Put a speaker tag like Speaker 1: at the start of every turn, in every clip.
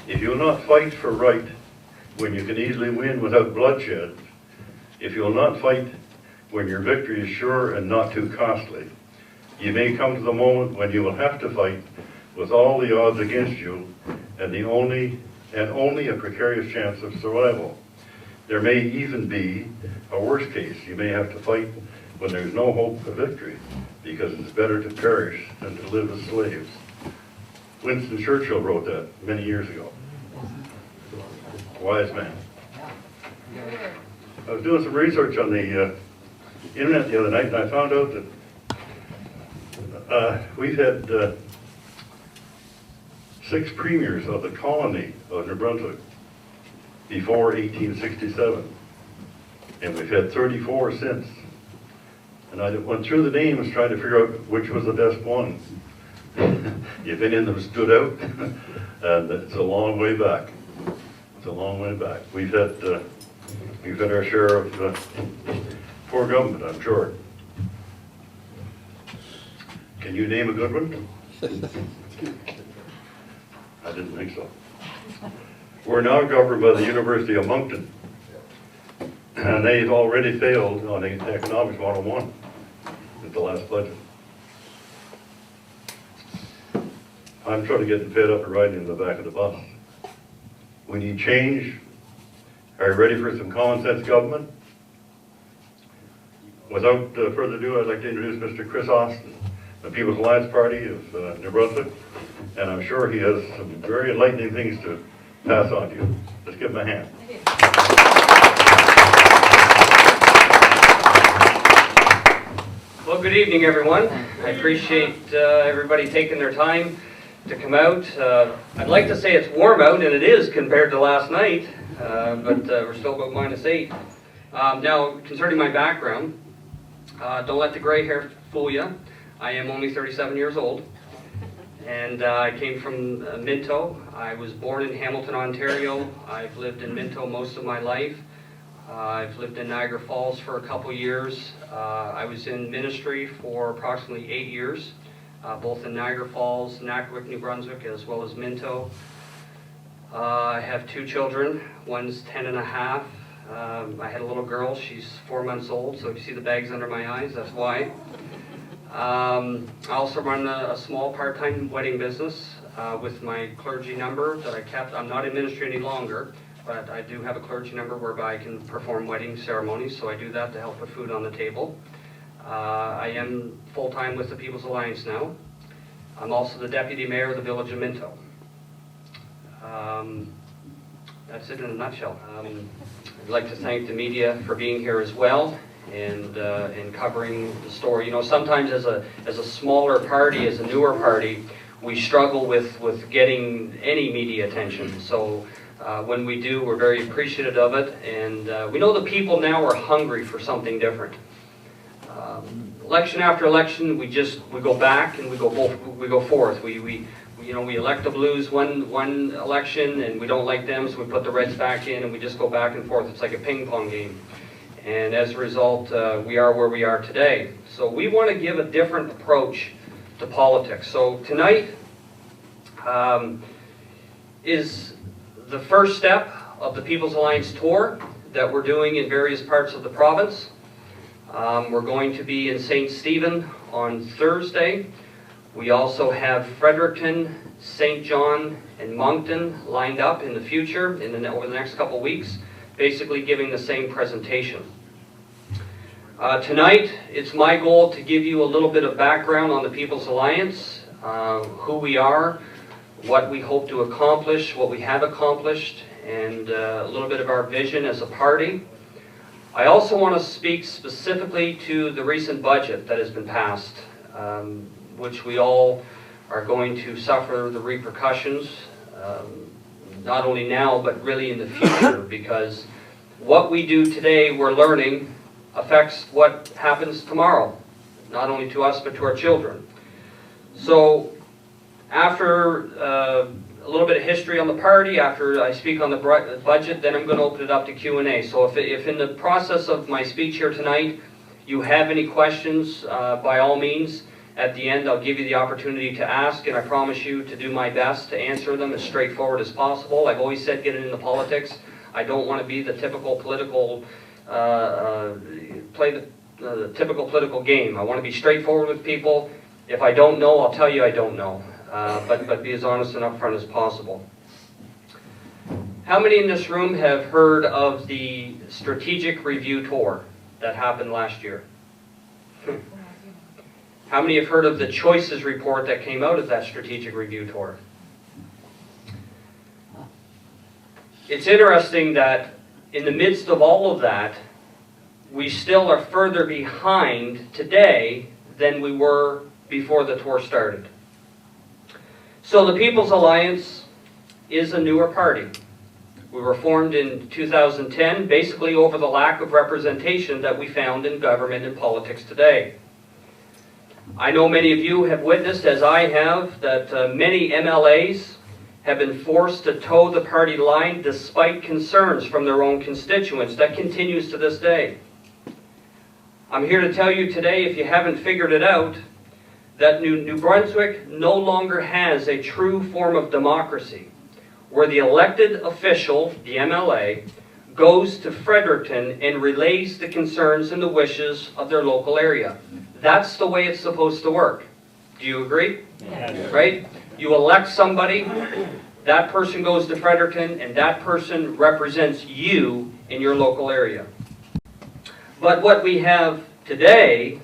Speaker 1: If you'll not fight for right when you can easily win without bloodshed, if you'll not fight when your victory is sure and not too costly, you may come to the moment when you will have to fight with all the odds against you and only a precarious chance of survival. There may even be a worse case. You may have to fight when there's no hope of victory, because it's better to perish than to live as slaves. Winston Churchill wrote that many years ago. Wise man. I was doing some research on the internet the other night, and I found out that we've had 6 premiers of the colony of New Brunswick before 1867, and we've had 34 since. And I went through the names trying to figure out which was the best one, if any of them stood out, and it's a long way back. It's a long way back. We've had our share of poor government, I'm sure. Can you name a good one? I didn't think so. We're now governed by the University of Moncton, and they've already failed on Economics 101 at the last budget. I'm sort of getting fed up and riding in the back of the bus. We need change. Are you ready for some common sense government? Without further ado, I'd like to introduce Mr. Kris Austin, the People's Alliance Party of New Brunswick, and I'm sure he has some very enlightening things to pass on to you. Let's give him a hand.
Speaker 2: Well, good evening, everyone. I appreciate everybody taking their time to come out. I'd like to say it's warm out, and it is compared to last night, but we're still about -8. Now, concerning my background, don't let the gray hair fool you. I am only 37 years old, and I came from Minto. I was born in Hamilton, Ontario. I've lived in Minto most of my life. I've lived in Niagara Falls for a couple years. I was in ministry for approximately 8 years, both in Niagara Falls, Nackwick, New Brunswick, as well as Minto. I have 2 children. One's 10 and a half. I had a little girl. She's 4 months old, so if you see the bags under my eyes, that's why. I also run a small part-time wedding business with my clergy number that I kept. I'm not in ministry any longer, but I do have a clergy number whereby I can perform wedding ceremonies, so I do that to help put food on the table. I am full-time with the People's Alliance now. I'm also the deputy mayor of the village of Minto. That's it in a nutshell. I'd like to thank the media for being here as well and covering the story. You know, sometimes as a smaller party, as a newer party, we struggle with getting any media attention. So when we do, we're very appreciative of it, and we know the people now are hungry for something different. Election after election, we go back and we go forth. We elect the Blues one election, and we don't like them, so we put the Reds back in, and we just go back and forth. It's like a ping pong game, and as a result, we are where we are today. So we want to give a different approach to politics. So tonight is the first step of the People's Alliance tour that we're doing in various parts of the province. We're going to be in St. Stephen on Thursday. We also have Fredericton, St. John, and Moncton lined up in the future over the next couple weeks, basically giving the same presentation. Tonight, it's my goal to give you a little bit of background on the People's Alliance, who we are, what we hope to accomplish, what we have accomplished, and a little bit of our vision as a party. I also want to speak specifically to the recent budget that has been passed, which we all are going to suffer the repercussions, not only now, but really in the future, because what we do today, we're learning, affects what happens tomorrow, not only to us, but to our children. So, after a little bit of history on the party, after I speak on the budget, then I'm going to open it up to Q&A. So if in the process of my speech here tonight, you have any questions, by all means, At the end, I'll give you the opportunity to ask, and I promise you to do my best to answer them as straightforward as possible. I've always said, getting into politics, I don't want to be the typical political, play the typical political game. I want to be straightforward with people. If I don't know, I'll tell you I don't know, but be as honest and upfront as possible. How many in this room have heard of the strategic review tour that happened last year? How many have heard of the choices report that came out of that strategic review tour? It's interesting that in the midst of all of that, we still are further behind today than we were before the tour started. So the People's Alliance is a newer party. We were formed in 2010, basically over the lack of representation that we found in government and politics today. I know many of you have witnessed, as I have, that many MLAs have been forced to toe the party line despite concerns from their own constituents. That continues to this day. I'm here to tell you today, if you haven't figured it out, that New Brunswick no longer has a true form of democracy, where the elected official, the MLA, goes to Fredericton and relays the concerns and the wishes of their local area. That's the way it's supposed to work. Do you agree?
Speaker 3: Yes.
Speaker 2: Right? You elect somebody, that person goes to Fredericton, and that person represents you in your local area. But what we have today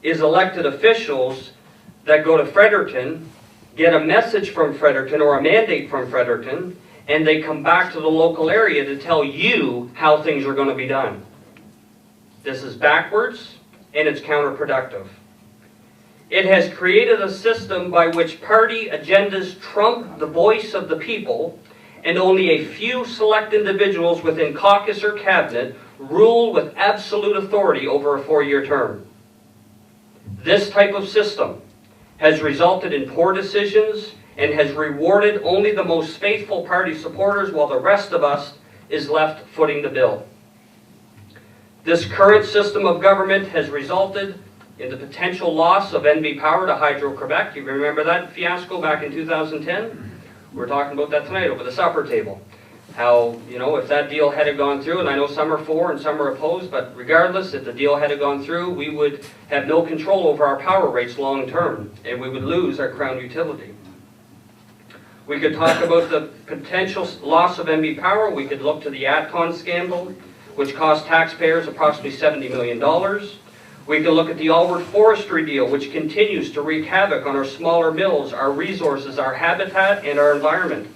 Speaker 2: is elected officials that go to Fredericton, get a message from Fredericton or a mandate from Fredericton, and they come back to the local area to tell you how things are going to be done. This is backwards, and it's counterproductive. It has created a system by which party agendas trump the voice of the people, and only a few select individuals within caucus or cabinet rule with absolute authority over a 4-year term. This type of system has resulted in poor decisions and has rewarded only the most faithful party supporters, while the rest of us is left footing the bill. This current system of government has resulted in the potential loss of NB Power to Hydro-Quebec. You remember that fiasco back in 2010? We were talking about that tonight over the supper table. How, you know, if that deal had gone through, and I know some are for and some are opposed, but regardless, if the deal had gone through, we would have no control over our power rates long term, and we would lose our crown utility. We could talk about the potential loss of NB Power. We could look to the Atcon scandal, which cost taxpayers approximately $70 million. We could look at the Alward Forestry deal, which continues to wreak havoc on our smaller mills, our resources, our habitat, and our environment.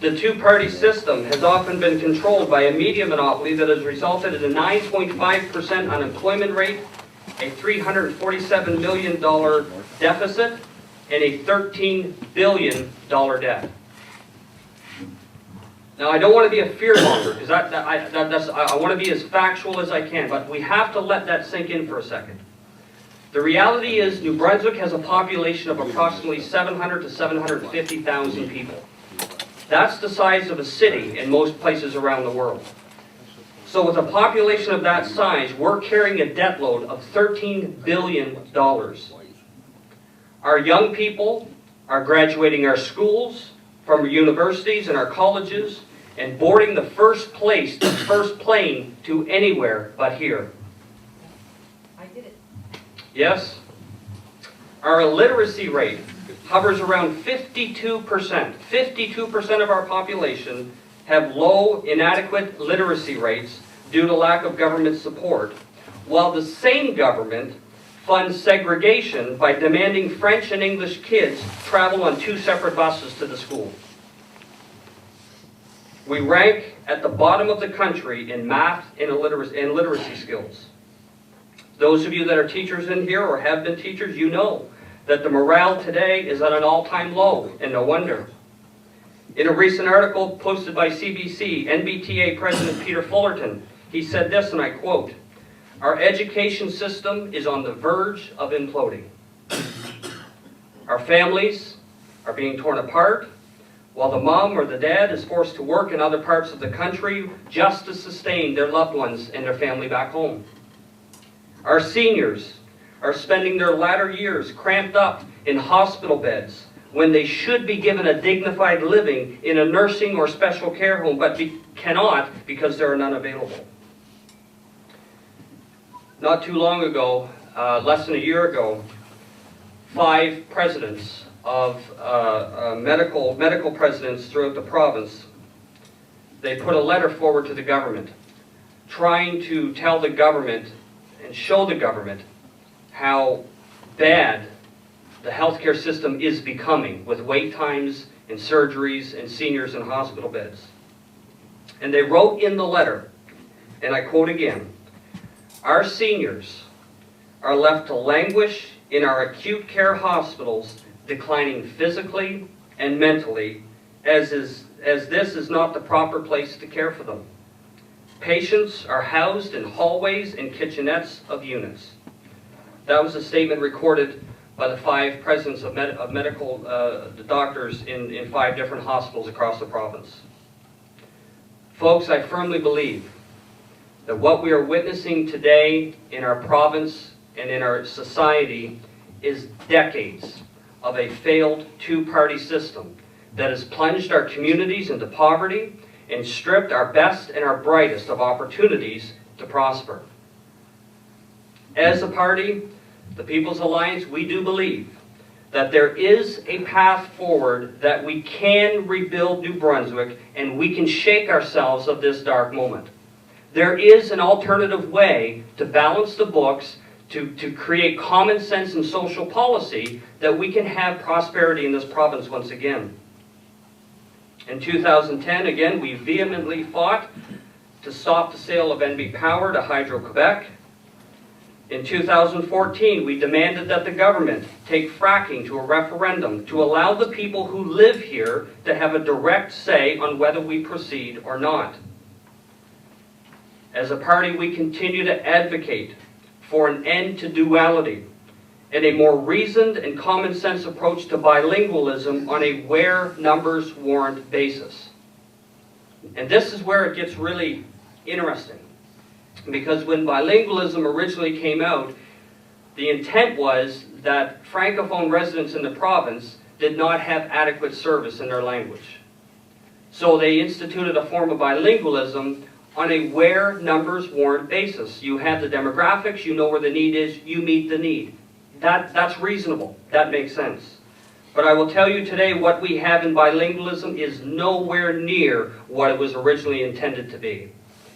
Speaker 2: The two-party system has often been controlled by a media monopoly that has resulted in a 9.5% unemployment rate, a $347 million deficit, and a $13 billion debt. Now, I don't want to be a fearmonger, because I want to be as factual as I can, but we have to let that sink in for a second. The reality is New Brunswick has a population of approximately 700 to 750,000 people. That's the size of a city in most places around the world. So with a population of that size, we're carrying a debt load of $13 billion. Our young people are graduating our schools, from our universities and our colleges, and boarding the first plane to anywhere but here.
Speaker 3: I did it.
Speaker 2: Yes? Our illiteracy rate hovers around 52%. 52% of our population have low, inadequate literacy rates due to lack of government support, while the same government funds segregation by demanding French and English kids travel on 2 separate buses to the school. We rank at the bottom of the country in math and literacy skills. Those of you that are teachers in here or have been teachers, you know that the morale today is at an all-time low, and no wonder. In a recent article posted by CBC, NBTA President Peter Fullerton, he said this, and I quote, "Our education system is on the verge of imploding. Our families are being torn apart, while the mom or the dad is forced to work in other parts of the country just to sustain their loved ones and their family back home. Our seniors are spending their latter years cramped up in hospital beds when they should be given a dignified living in a nursing or special care home, but cannot because there are none available. Not too long ago, less than a year ago, 5 presidents of medical presidents throughout the province, they put a letter forward to the government trying to tell the government and show the government how bad the healthcare system is becoming, with wait times and surgeries and seniors in hospital beds. And they wrote in the letter, and I quote again, "Our seniors are left to languish in our acute care hospitals, declining physically and mentally, as this is not the proper place to care for them. Patients are housed in hallways and kitchenettes of units." That was a statement recorded by the 5 presidents of medical doctors in 5 different hospitals across the province. Folks, I firmly believe that what we are witnessing today in our province and in our society is decades of a failed 2-party system that has plunged our communities into poverty and stripped our best and our brightest of opportunities to prosper. As a party, the People's Alliance, we do believe that there is a path forward, that we can rebuild New Brunswick and we can shake ourselves of this dark moment. There is an alternative way to balance the books, to create common sense and social policy, that we can have prosperity in this province once again. In 2010, again, we vehemently fought to stop the sale of NB Power to Hydro-Quebec. In 2014, we demanded that the government take fracking to a referendum to allow the people who live here to have a direct say on whether we proceed or not. As a party, we continue to advocate for an end to duality and a more reasoned and common sense approach to bilingualism on a where numbers warrant basis. And this is where it gets really interesting. Because when bilingualism originally came out, the intent was that Francophone residents in the province did not have adequate service in their language. So they instituted a form of bilingualism on a where numbers warrant basis. You have the demographics, you know where the need is, you meet the need. That's reasonable. That makes sense. But I will tell you today, what we have in bilingualism is nowhere near what it was originally intended to be.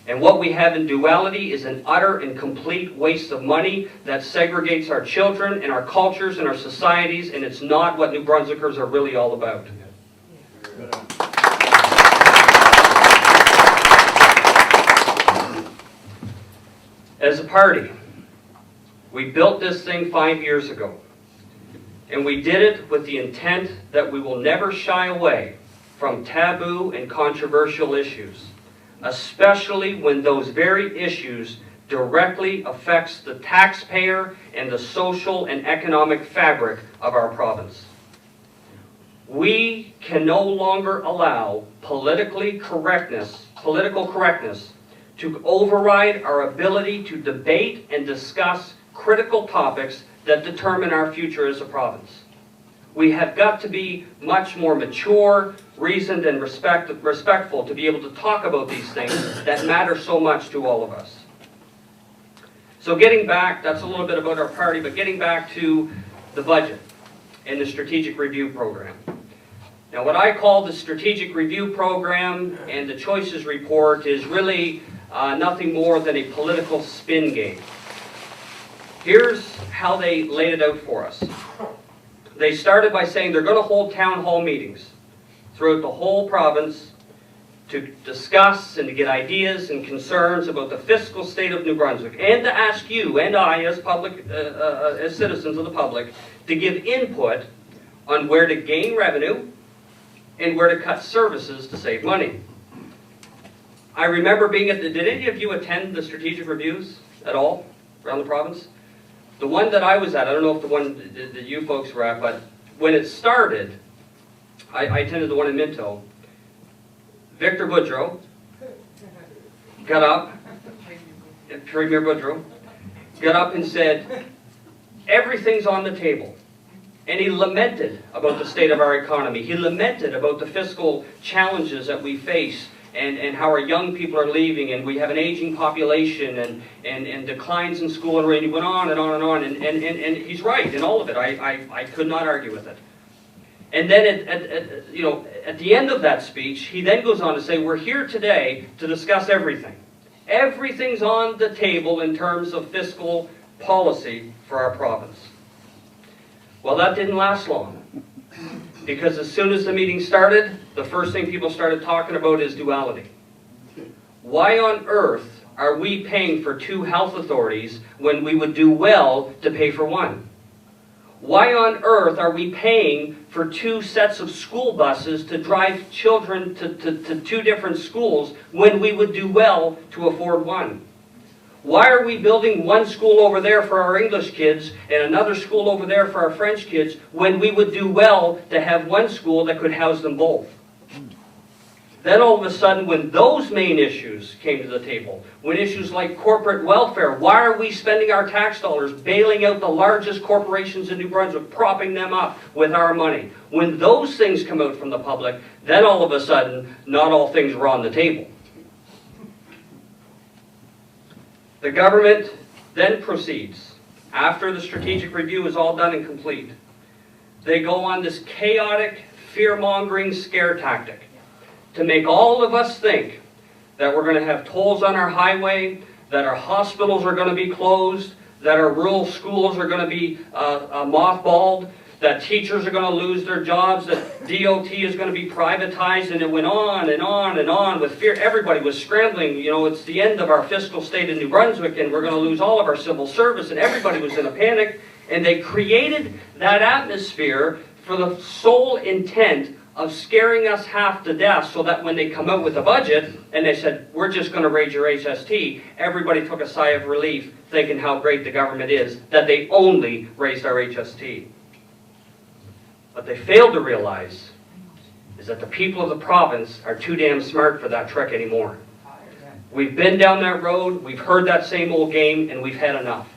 Speaker 2: And what we have in duality is an utter and complete waste of money that segregates our children and our cultures and our societies, and it's not what New Brunswickers are really all about. As a party, we built this thing 5 years ago, and we did it with the intent that we will never shy away from taboo and controversial issues, especially when those very issues directly affects the taxpayer and the social and economic fabric of our province. We can no longer allow political correctness to override our ability to debate and discuss critical topics that determine our future as a province. We have got to be much more mature, reasoned, and respectful to be able to talk about these things that matter so much to all of us. So getting back, that's a little bit about our party, but getting back to the budget and the strategic review program. Now, what I call the strategic review program and the choices report is really nothing more than a political spin game. Here's how they laid it out for us. They started by saying they're going to hold town hall meetings throughout the whole province to discuss and to get ideas and concerns about the fiscal state of New Brunswick, and to ask you and I, as as citizens of the public, to give input on where to gain revenue and where to cut services to save money. I remember being at did any of you attend the strategic reviews at all around the province? The one that I was at, I don't know if the one that you folks were at, but when it started, I attended the one in Minto. Victor Boudreau got up, Premier Boudreau, got up and said, everything's on the table. And he lamented about the state of our economy. He lamented about the fiscal challenges that we face and how our young people are leaving, and we have an aging population and declines in school, and he went on and on and on. And he's right in all of it. I could not argue with it. And then at the end of that speech, he then goes on to say, we're here today to discuss everything. Everything's on the table in terms of fiscal policy for our province. Well, that didn't last long, because as soon as the meeting started, the first thing people started talking about is duality. Why on earth are we paying for 2 health authorities when we would do well to pay for 1? Why on earth are we paying for 2 sets of school buses to drive children to 2 different schools when we would do well to afford 1? Why are we building 1 school over there for our English kids and another school over there for our French kids when we would do well to have 1 school that could house them both? Then all of a sudden, when those main issues came to the table, when issues like corporate welfare, why are we spending our tax dollars bailing out the largest corporations in New Brunswick, propping them up with our money? When those things come out from the public, then all of a sudden, not all things were on the table. The government then proceeds, after the strategic review is all done and complete. They go on this chaotic, fear-mongering scare tactic to make all of us think that we're going to have tolls on our highway, that our hospitals are going to be closed, that our rural schools are going to be mothballed, that teachers are going to lose their jobs, that DOT is going to be privatized, and it went on and on and on with fear. Everybody was scrambling. You know, it's the end of our fiscal state in New Brunswick, and we're going to lose all of our civil service, and everybody was in a panic. And they created that atmosphere for the sole intent of scaring us half to death, so that when they come out with a budget and they said, we're just going to raise your HST, everybody took a sigh of relief, thinking how great the government is, that they only raised our HST. What they failed to realize is that the people of the province are too damn smart for that trick anymore. We've been down that road, we've heard that same old game, and we've had enough.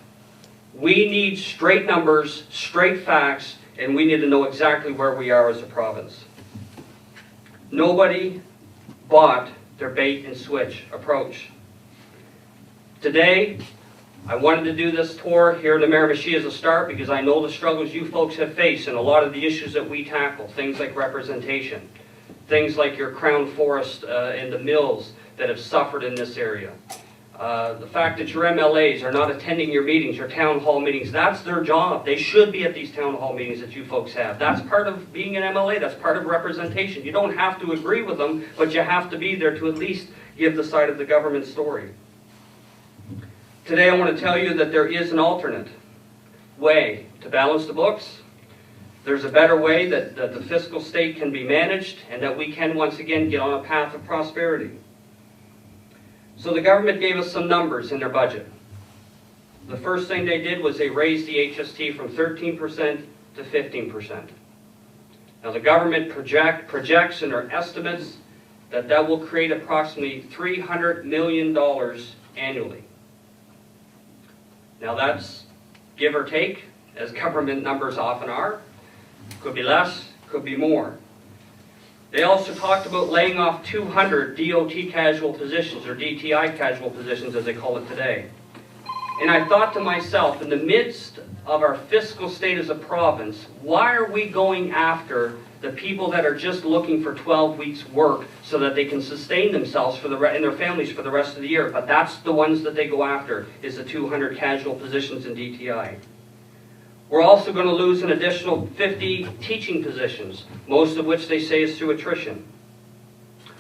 Speaker 2: We need straight numbers, straight facts, and we need to know exactly where we are as a province. Nobody bought their bait and switch approach. Today, I wanted to do this tour here in the Miramichi as a start because I know the struggles you folks have faced and a lot of the issues that we tackle, things like representation, things like your Crown Forest and the mills that have suffered in this area. The fact that your MLAs are not attending your meetings, your town hall meetings, that's their job. They should be at these town hall meetings that you folks have. That's part of being an MLA. That's part of representation. You don't have to agree with them, but you have to be there to at least give the side of the government story. Today I want to tell you that there is an alternate way to balance the books. There's a better way that the fiscal state can be managed and that we can once again get on a path of prosperity. So the government gave us some numbers in their budget. The first thing they did was they raised the HST from 13% to 15%. Now the government projects in their estimates that will create approximately $300 million annually. Now that's give or take, as government numbers often are. Could be less, could be more. They also talked about laying off 200 DOT casual positions, or DTI casual positions as they call it today. And I thought to myself, in the midst of our fiscal state as a province, why are we going after the people that are just looking for 12 weeks work so that they can sustain themselves and their families for the rest of the year? But that's the ones that they go after, is the 200 casual positions in DTI. We're also going to lose an additional 50 teaching positions, most of which they say is through attrition.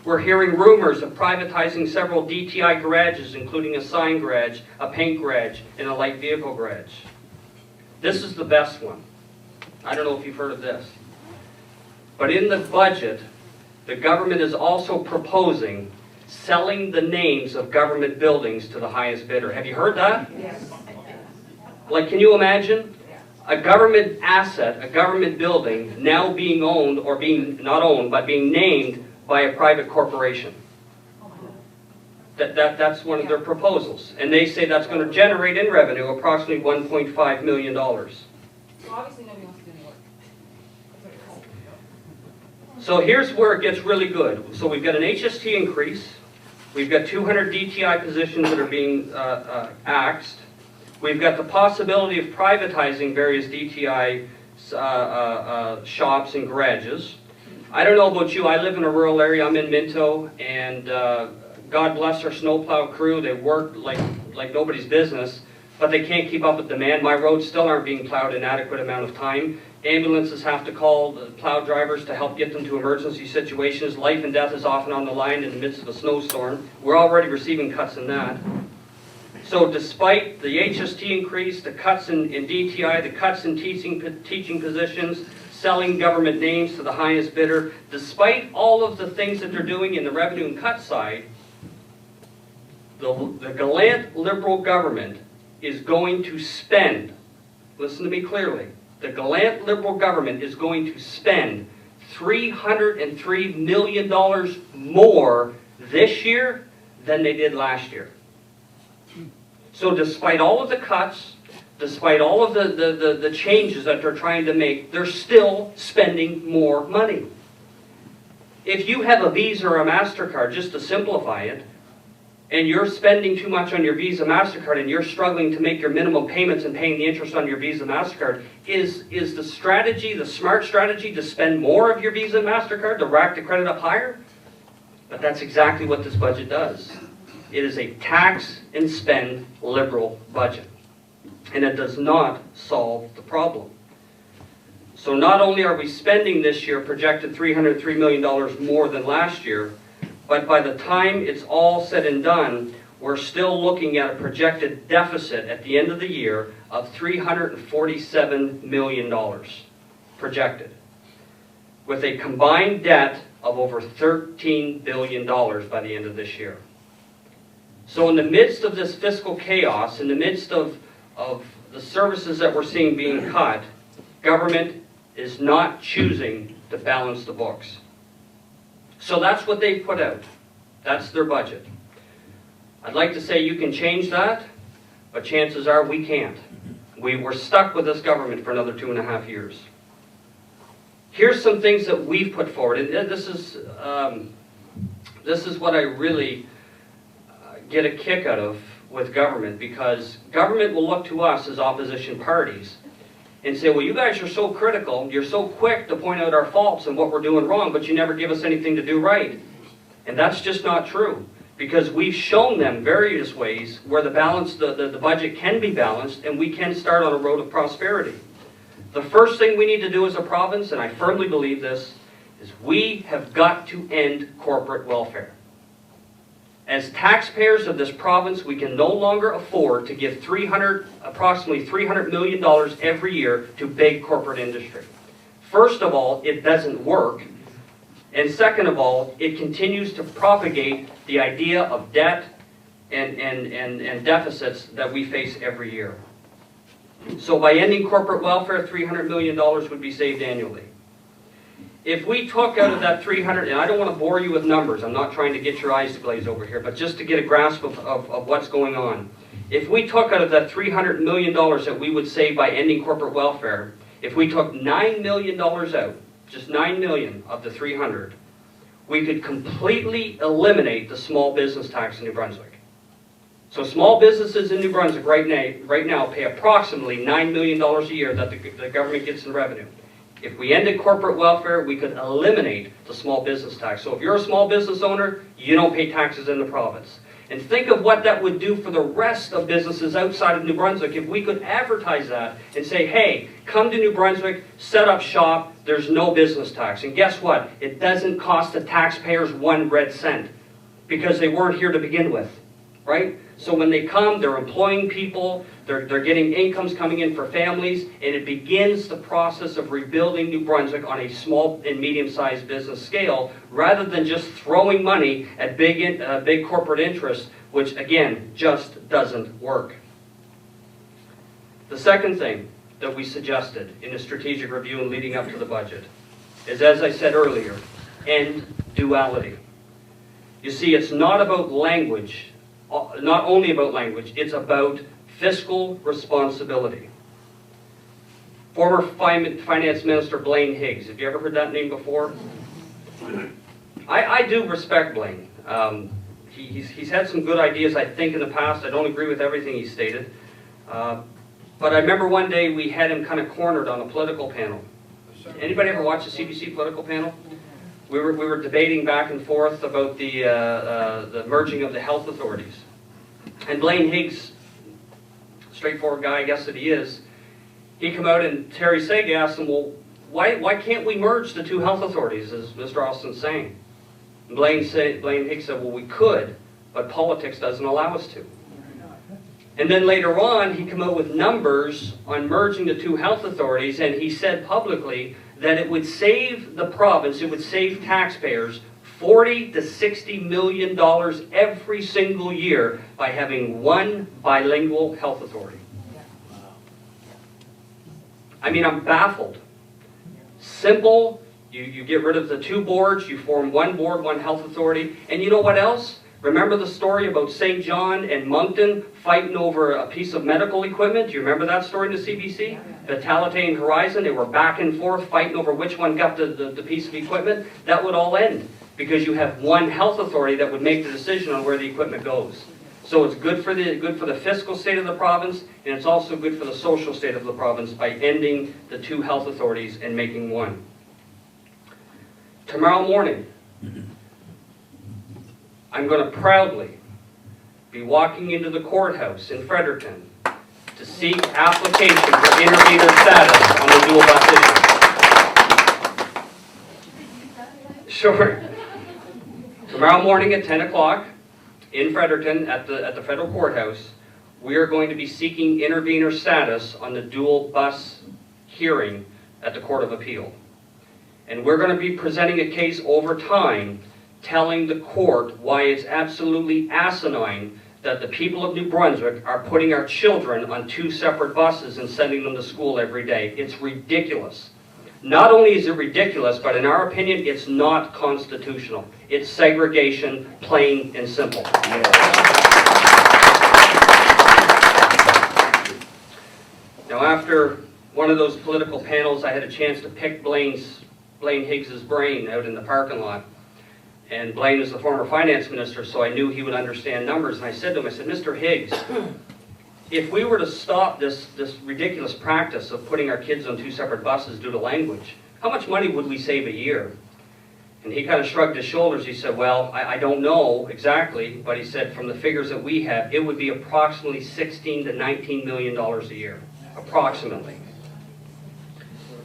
Speaker 2: We're hearing rumors of privatizing several DTI garages, including a sign garage, a paint garage, and a light vehicle garage. This is the best one. I don't know if you've heard of this. But in the budget, the government is also proposing selling the names of government buildings to the highest bidder. Have you heard that?
Speaker 3: Yes.
Speaker 2: Like, can you imagine? A government asset, a government building, now being owned, or being not owned, but being named by a private corporation. That's one of their proposals. And they say that's going to generate in revenue approximately $1.5 million.
Speaker 3: So obviously nobody wants to do any work. That's what it is.
Speaker 2: So here's where it gets really good. So we've got an HST increase. We've got 200 DTI positions that are being axed. We've got the possibility of privatizing various DTI shops and garages. I don't know about you, I live in a rural area, I'm in Minto, and God bless our snowplow crew, they work like nobody's business, but they can't keep up with demand. My roads still aren't being plowed an adequate amount of time. Ambulances have to call the plow drivers to help get them to emergency situations. Life and death is often on the line in the midst of a snowstorm. We're already receiving cuts in that. So despite the HST increase, the cuts in DTI, the cuts in teaching positions, selling government names to the highest bidder, despite all of the things that they're doing in the revenue and cut side, the Gallant Liberal government is going to spend, listen to me clearly, the Gallant Liberal government is going to spend $303 million more this year than they did last year. So despite all of the cuts, despite all of the changes that they're trying to make, they're still spending more money. If you have a Visa or a MasterCard, just to simplify it, and you're spending too much on your Visa MasterCard and you're struggling to make your minimum payments and paying the interest on your Visa MasterCard, is the strategy, the smart strategy, to spend more of your Visa MasterCard to rack the credit up higher? But that's exactly what this budget does. It is a tax and spend liberal budget. And it does not solve the problem. So not only are we spending this year projected $303 million more than last year, but by the time it's all said and done, we're still looking at a projected deficit at the end of the year of $347 million projected, with a combined debt of over $13 billion by the end of this year. So in the midst of this fiscal chaos, in the midst of the services that we're seeing being cut, government is not choosing to balance the books. So that's what they've put out. That's their budget. I'd like to say you can change that, but chances are we can't. We're stuck with this government for another 2.5 years. Here's some things that we've put forward, and this is what I really get a kick out of with government, because government will look to us as opposition parties and say, well, you guys are so critical, you're so quick to point out our faults and what we're doing wrong, but you never give us anything to do right. And that's just not true, because we've shown them various ways where the budget can be balanced and we can start on a road of prosperity. The first thing we need to do as a province, and I firmly believe this, is we have got to end corporate welfare. As taxpayers of this province, we can no longer afford to give approximately $300 million every year to big corporate industry. First of all, it doesn't work. And second of all, it continues to propagate the idea of debt and deficits that we face every year. So by ending corporate welfare, $300 million would be saved annually. If we took out of that 300, and I don't want to bore you with numbers, I'm not trying to get your eyes to glaze over here, but just to get a grasp of what's going on. If we took out of that $300 million that we would save by ending corporate welfare, if we took $9 million out, just $9 million of the 300, we could completely eliminate the small business tax in New Brunswick. So small businesses in New Brunswick right now pay approximately $9 million a year that the government gets in revenue. If we ended corporate welfare, we could eliminate the small business tax. So if you're a small business owner, you don't pay taxes in the province. And think of what that would do for the rest of businesses outside of New Brunswick if we could advertise that and say, hey, come to New Brunswick, set up shop, there's no business tax. And guess what? It doesn't cost the taxpayers 1 red cent because they weren't here to begin with, right? So when they come, they're employing people, they're getting incomes coming in for families, and it begins the process of rebuilding New Brunswick on a small and medium-sized business scale, rather than just throwing money at big corporate interests, which again, just doesn't work. The second thing that we suggested in the strategic review and leading up to the budget is, as I said earlier, end duality. You see, it's not about language, not only about language, it's about fiscal responsibility. Former Finance Minister Blaine Higgs, have you ever heard that name before? I do respect Blaine. He's had some good ideas, I think, in the past. I don't agree with everything he stated. But I remember one day we had him kind of cornered on a political panel. Anybody ever watch the CBC political panel? We were debating back and forth about the merging of the health authorities. And Blaine Higgs, straightforward guy, I guess that he is, he come out and Terry Sega asked him, well, why can't we merge the two health authorities, as Mr. Austin's saying? And Blaine Higgs said, well, we could, but politics doesn't allow us to. And then later on, he came out with numbers on merging the two health authorities, and he said publicly that it would save the province, it would save taxpayers $40 to $60 million every single year by having one bilingual health authority. I mean, I'm baffled. Simple, you get rid of the two boards, you form one board, one health authority, and you know what else? Remember the story about St. John and Moncton fighting over a piece of medical equipment? Do you remember that story in the CBC? Vitality and Horizon, they were back and forth fighting over which one got the piece of equipment. That would all end because you have one health authority that would make the decision on where the equipment goes. So it's good for the fiscal state of the province, and it's also good for the social state of the province by ending the two health authorities and making one. Tomorrow morning, I'm going to proudly be walking into the courthouse in Fredericton to seek application for intervenor status on the dual bus issue. Sure. Tomorrow morning at 10 o'clock in Fredericton at the federal courthouse, we are going to be seeking intervenor status on the dual bus hearing at the Court of Appeal. And we're going to be presenting a case over time telling the court why it's absolutely asinine that the people of New Brunswick are putting our children on two separate buses and sending them to school every day. It's ridiculous. Not only is it ridiculous, but in our opinion, it's not constitutional. It's segregation, plain and simple. Now, after one of those political panels, I had a chance to pick Blaine Higgs's brain out in the parking lot. And Blaine is the former finance minister, so I knew he would understand numbers. And I said to him, I said, Mr. Higgs, if we were to stop this ridiculous practice of putting our kids on two separate buses due to language, how much money would we save a year? And he kind of shrugged his shoulders. He said, well, I don't know exactly, but he said from the figures that we have, it would be approximately $16 to $19 million a year. Approximately.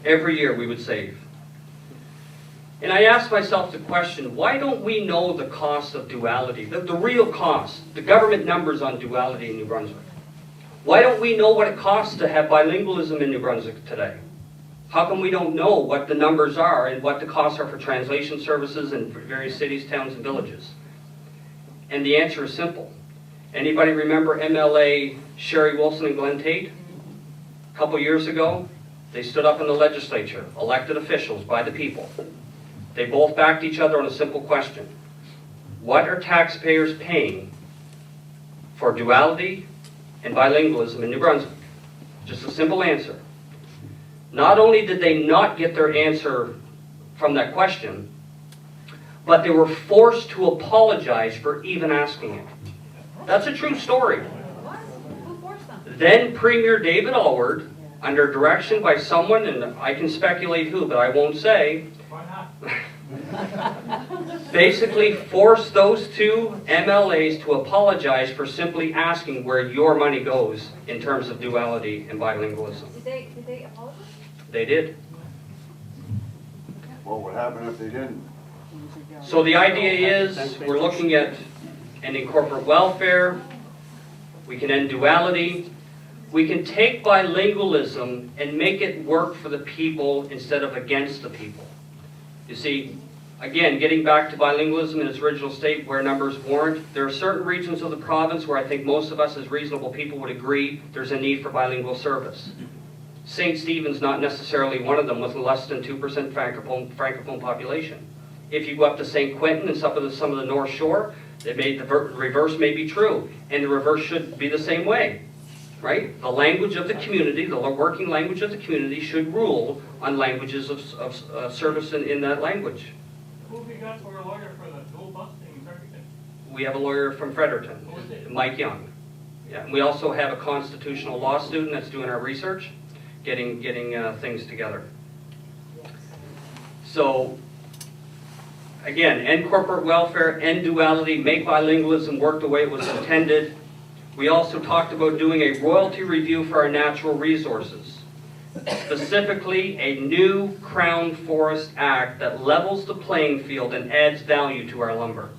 Speaker 2: Every year we would save. And I asked myself the question, why don't we know the cost of duality, the real cost, the government numbers on duality in New Brunswick? Why don't we know what it costs to have bilingualism in New Brunswick today? How come we don't know what the numbers are and what the costs are for translation services in various cities, towns, and villages? And the answer is simple. Anybody remember MLA Sherry Wilson and Glenn Tate? A couple years ago, they stood up in the legislature, elected officials by the people. They both backed each other on a simple question. What are taxpayers paying for duality and bilingualism in New Brunswick? Just a simple answer. Not only did they not get their answer from that question, but they were forced to apologize for even asking it. That's a true story.
Speaker 3: What? Who forced them?
Speaker 2: Then Premier David Alward, under direction by someone, and I can speculate who, but I won't say, basically forced those two MLAs to apologize for simply asking where your money goes in terms of duality and bilingualism.
Speaker 3: Did they apologize?
Speaker 2: They did.
Speaker 4: What would happen if they didn't?
Speaker 2: So the idea is we're looking at ending corporate welfare. We can end duality. We can take bilingualism and make it work for the people instead of against the people. You see, again, getting back to bilingualism in its original state where numbers warrant, there are certain regions of the province where I think most of us as reasonable people would agree there's a need for bilingual service. St. Stephen's not necessarily one of them with less than 2% francophone population. If you go up to St. Quentin and some of the North Shore, the reverse may be true, and the reverse should be the same way, right? The language of the community, the working language of the community should rule on languages of service in that language.
Speaker 4: Who have you got for a lawyer for the dual busting and everything?
Speaker 2: We have a lawyer from Fredericton,
Speaker 4: Who is it?
Speaker 2: Mike Young. Yeah, and we also have a constitutional law student that's doing our research, getting things together. So, again, end corporate welfare, end duality, make bilingualism work the way it was intended. We also talked about doing a royalty review for our natural resources. Specifically, a new Crown Forest Act that levels the playing field and adds value to our lumber.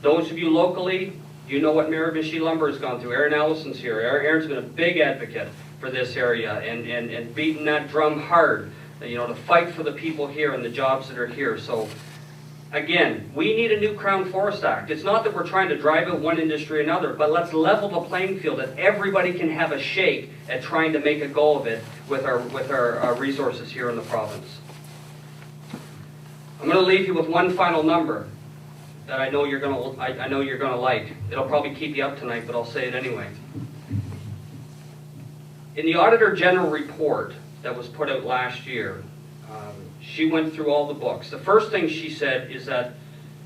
Speaker 2: Those of you locally, you know what Miramichi lumber has gone through. Aaron Allison's here. Aaron's been a big advocate for this area and beating that drum hard, to fight for the people here and the jobs that are here. So, again, we need a new Crown Forest Act. It's not that we're trying to drive out one industry or another, but let's level the playing field that everybody can have a shake at trying to make a go of it with our resources here in the province. I'm going to leave you with one final number that I know you're going to like. It'll probably keep you up tonight, but I'll say it anyway. In the Auditor General report that was put out last year, she went through all the books. The first thing she said is that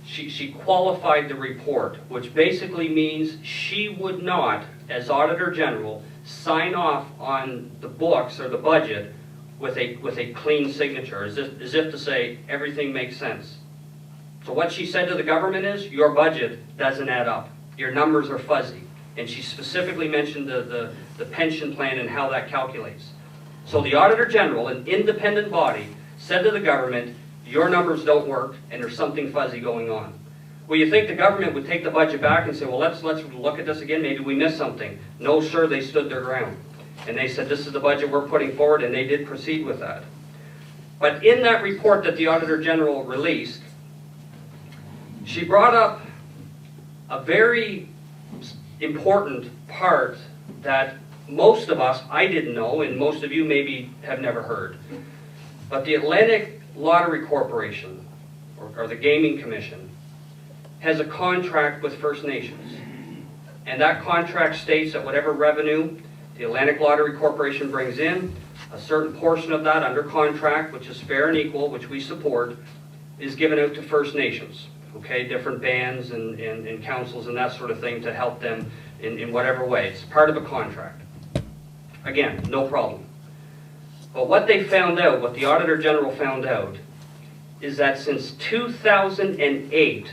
Speaker 2: she qualified the report, which basically means she would not, as Auditor General, sign off on the books or the budget with a clean signature, as if to say everything makes sense. So what she said to the government is, your budget doesn't add up. Your numbers are fuzzy. And she specifically mentioned the pension plan and how that calculates. So the Auditor General, an independent body, said to the government, your numbers don't work and there's something fuzzy going on. Well, you think the government would take the budget back and say, well, let's look at this again, maybe we missed something. No, sir, they stood their ground. And they said, this is the budget we're putting forward, and they did proceed with that. But in that report that the Auditor General released, she brought up a very important part that most of us, I didn't know, and most of you maybe have never heard. But the Atlantic Lottery Corporation, or the Gaming Commission, has a contract with First Nations. And that contract states that whatever revenue the Atlantic Lottery Corporation brings in, a certain portion of that under contract, which is fair and equal, which we support, is given out to First Nations. Okay, different bands and councils and that sort of thing to help them in whatever way. It's part of a contract. Again, no problem. But what they found out, what the Auditor General found out, is that since 2008,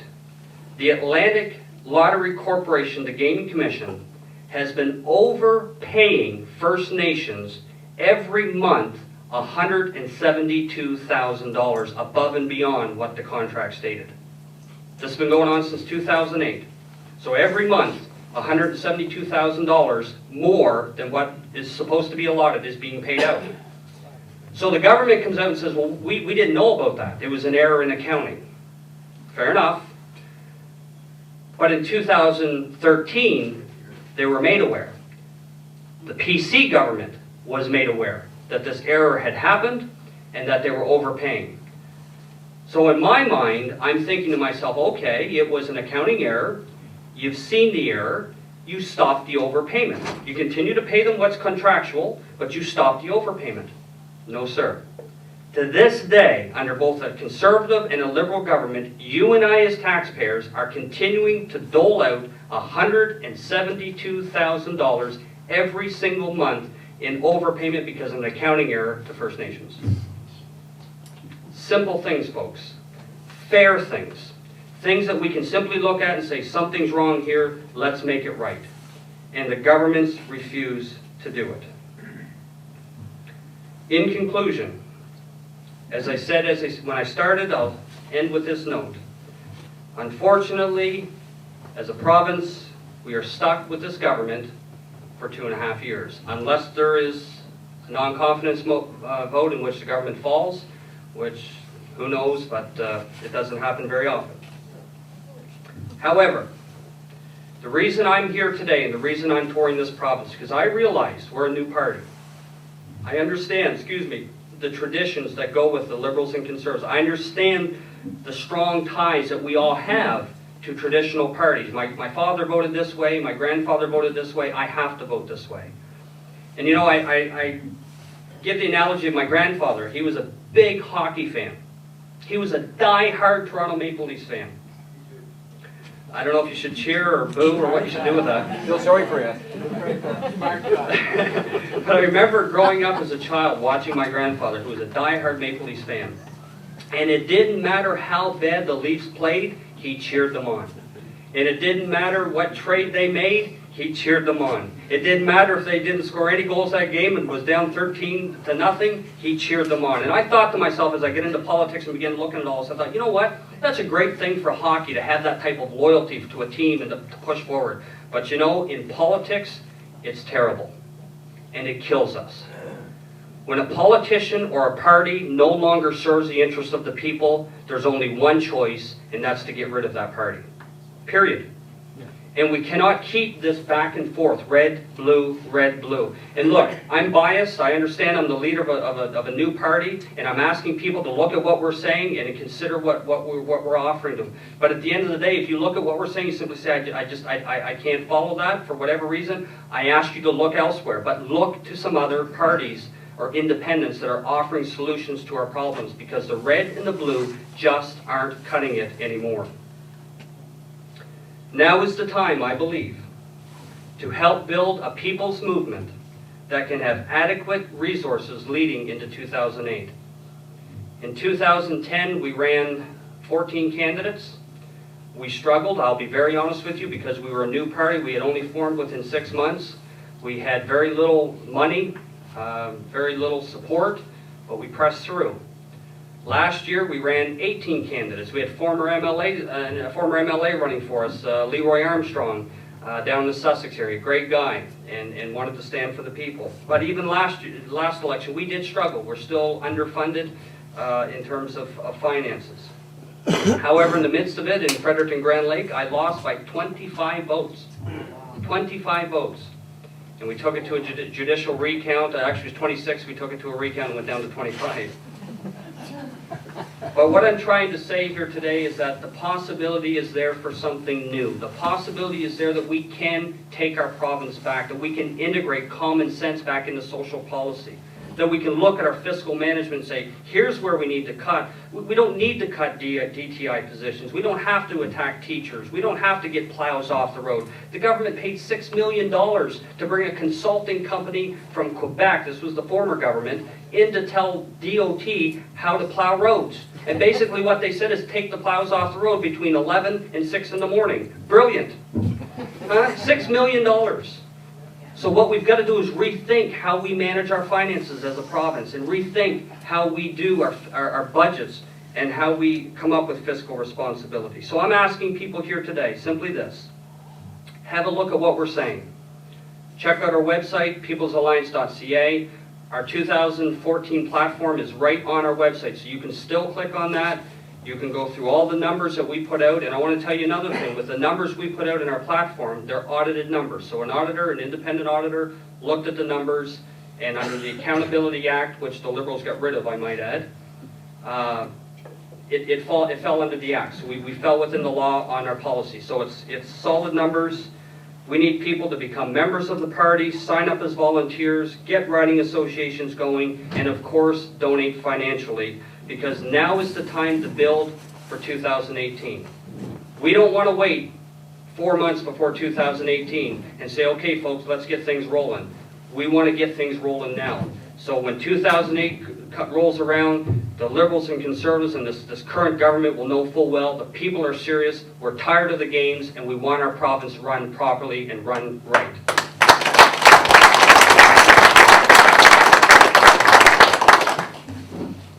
Speaker 2: the Atlantic Lottery Corporation, the Gaming Commission, has been overpaying First Nations every month $172,000 above and beyond what the contract stated. This has been going on since 2008. So every month, $172,000 more than what is supposed to be allotted is being paid out. So the government comes out and says, well, we didn't know about that. It was an error in accounting. Fair enough. But in 2013, they were made aware. The PC government was made aware that this error had happened and that they were overpaying. So in my mind, I'm thinking to myself, okay, it was an accounting error. You've seen the error. You stopped the overpayment. You continue to pay them what's contractual, but you stopped the overpayment. No, sir. To this day, under both a conservative and a liberal government, you and I as taxpayers are continuing to dole out $172,000 every single month in overpayment because of an accounting error to First Nations. Simple things, folks. Fair things. Things that we can simply look at and say, something's wrong here, let's make it right. And the governments refuse to do it. In conclusion, as I said when I started, I'll end with this note. Unfortunately, as a province, we are stuck with this government for 2.5 years. Unless there is a non-confidence vote in which the government falls, which who knows, but it doesn't happen very often. However, the reason I'm here today and the reason I'm touring this province, because I realize we're a new party. I understand, the traditions that go with the Liberals and Conservatives. I understand the strong ties that we all have to traditional parties. My father voted this way, my grandfather voted this way, I have to vote this way. And you know, I give the analogy of my grandfather. He was a big hockey fan. He was a die-hard Toronto Maple Leafs fan. I don't know if you should cheer or boo or what you should do with that.
Speaker 5: Feel sorry for you.
Speaker 2: But I remember growing up as a child watching my grandfather, who was a die-hard Maple Leafs fan. And it didn't matter how bad the Leafs played, he cheered them on. And it didn't matter what trade they made, he cheered them on. It didn't matter if they didn't score any goals that game and was down 13-0, he cheered them on. And I thought to myself, as I get into politics and began looking at all this, I thought, you know what? That's a great thing for hockey, to have that type of loyalty to a team and to push forward. But you know, in politics, it's terrible. And it kills us. When a politician or a party no longer serves the interests of the people, there's only one choice, and that's to get rid of that party. Period. And we cannot keep this back and forth, red, blue, red, blue. And look, I'm biased. I understand I'm the leader of a new party, and I'm asking people to look at what we're saying and consider what we're offering them. But at the end of the day, if you look at what we're saying, you simply say, I can't follow that for whatever reason. I ask you to look elsewhere. But look to some other parties or independents that are offering solutions to our problems, because the red and the blue just aren't cutting it anymore. Now is the time, I believe, to help build a people's movement that can have adequate resources leading into 2008. In 2010, we ran 14 candidates. We struggled, I'll be very honest with you, because we were a new party. We had only formed within 6 months. We had very little money, very little support, but we pressed through. Last year, we ran 18 candidates. We had a former MLA running for us, Leroy Armstrong, down in the Sussex area. Great guy, and wanted to stand for the people. But even last election, we did struggle. We're still underfunded in terms of finances. However, in the midst of it, in Fredericton Grand Lake, I lost by 25 votes. 25 votes. And we took it to a judicial recount. Actually, it was 26. We took it to a recount and went down to 25. But what I'm trying to say here today is that the possibility is there for something new. The possibility is there that we can take our province back, that we can integrate common sense back into social policy, that we can look at our fiscal management and say, here's where we need to cut. We don't need to cut DTI positions. We don't have to attack teachers. We don't have to get plows off the road. The government paid $6 million to bring a consulting company from Quebec, this was the former government, in to tell DOT how to plow roads. And basically what they said is take the plows off the road between 11 and 6 in the morning. Brilliant. $6 million. So what we've got to do is rethink how we manage our finances as a province, and rethink how we do our budgets and how we come up with fiscal responsibility. So I'm asking people here today, simply this. Have a look at what we're saying. Check out our website, peoplesalliance.ca. Our 2014 platform is right on our website, so you can still click on that. You can go through all the numbers that we put out, and I want to tell you another thing. With the numbers we put out in our platform, they're audited numbers. So an auditor, an independent auditor, looked at the numbers, and under the Accountability Act, which the Liberals got rid of, I might add, it fell under the Act. So we fell within the law on our policy. So it's solid numbers. We need people to become members of the party, sign up as volunteers, get riding associations going, and of course, donate financially, because now is the time to build for 2018. We don't want to wait 4 months before 2018 and say, okay, folks, let's get things rolling. We want to get things rolling now. So when 2008 rolls around, the Liberals and Conservatives and this current government will know full well the people are serious, we're tired of the games, and we want our province run properly and run right.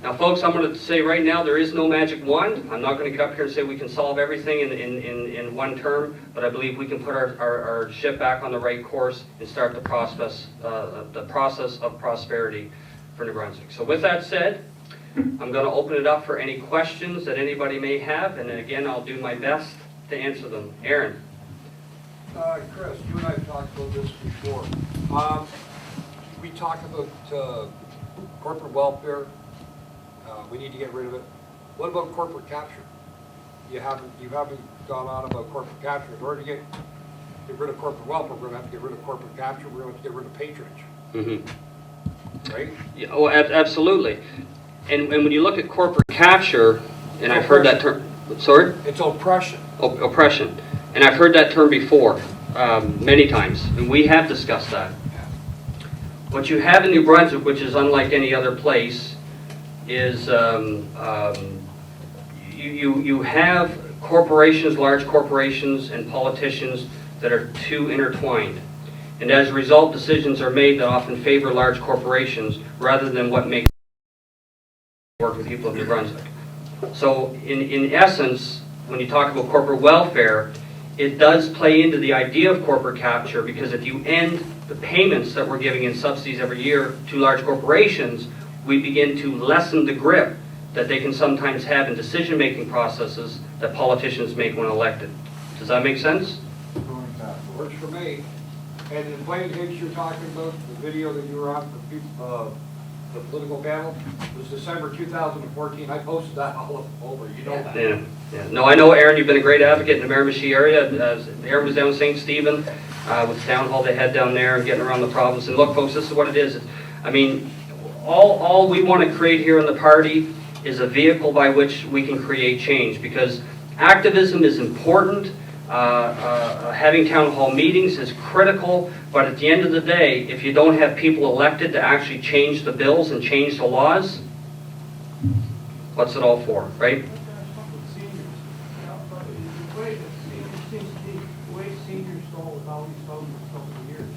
Speaker 2: Now folks, I'm going to say right now, there is no magic wand. I'm not going to get up here and say we can solve everything in one term, but I believe we can put our ship back on the right course and start the process of prosperity for New Brunswick. So with that said, I'm going to open it up for any questions that anybody may have, and again, I'll do my best to answer them. Aaron.
Speaker 5: Kris, you and I have talked about this before. We talked about corporate welfare, we need to get rid of it. What about corporate capture? You haven't gone on about corporate capture. In order to get rid of corporate welfare, we're going to have to get rid of corporate capture, we're going to have to get rid of patronage.
Speaker 2: Mm-hmm.
Speaker 5: Right?
Speaker 2: Yeah, oh, absolutely. And when you look at corporate capture, and I've heard that term, sorry?
Speaker 5: It's oppression.
Speaker 2: Oppression. And I've heard that term before, many times, and we have discussed that. What you have in New Brunswick, which is unlike any other place, is you have corporations, large corporations, and politicians that are too intertwined. And as a result, decisions are made that often favor large corporations rather than what makes work with people of New Brunswick. So in essence, when you talk about corporate welfare, it does play into the idea of corporate capture, because if you end the payments that we're giving in subsidies every year to large corporations, we begin to lessen the grip that they can sometimes have in decision-making processes that politicians make when elected. Does that make sense?
Speaker 5: Works for me. And in plain Higgs, you're talking about the video that you were on, the political panel, was December 2014. I posted that all over, you know that.
Speaker 2: Yeah. No, I know, Aaron, you've been a great advocate in the Miramichi area. Aaron was down in St. Stephen with the town hall they had down there and getting around the province. And look, folks, this is what it is. I mean, all we want to create here in the party is a vehicle by which we can create change, because activism is important. Having town hall meetings is critical, but at the end of the day, if you don't have people elected to actually change the bills and change the laws, what's it all for, right?
Speaker 4: Seniors go with all these phones over the years.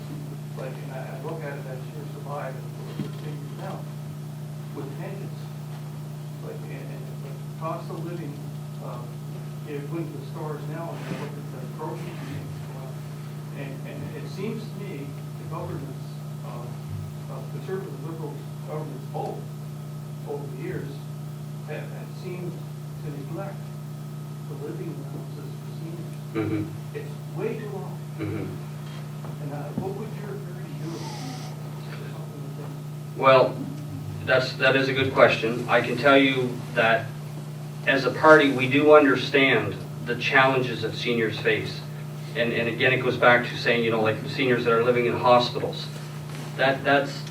Speaker 4: Like, I look at it as years survive and we're seniors now with pensions. Like, and the cost of living, you go into the stores now and you look at the grocery and it seems to me the governments, conservative liberal governments both, over the years, have seemed to neglect the living allowances for seniors.
Speaker 2: Mm-hmm.
Speaker 4: It's way too long.
Speaker 2: Mm-hmm.
Speaker 4: And what would your party do?
Speaker 2: Well, that is a good question. I can tell you that as a party, we do understand the challenges that seniors face. And again, it goes back to saying, like seniors that are living in hospitals. That's,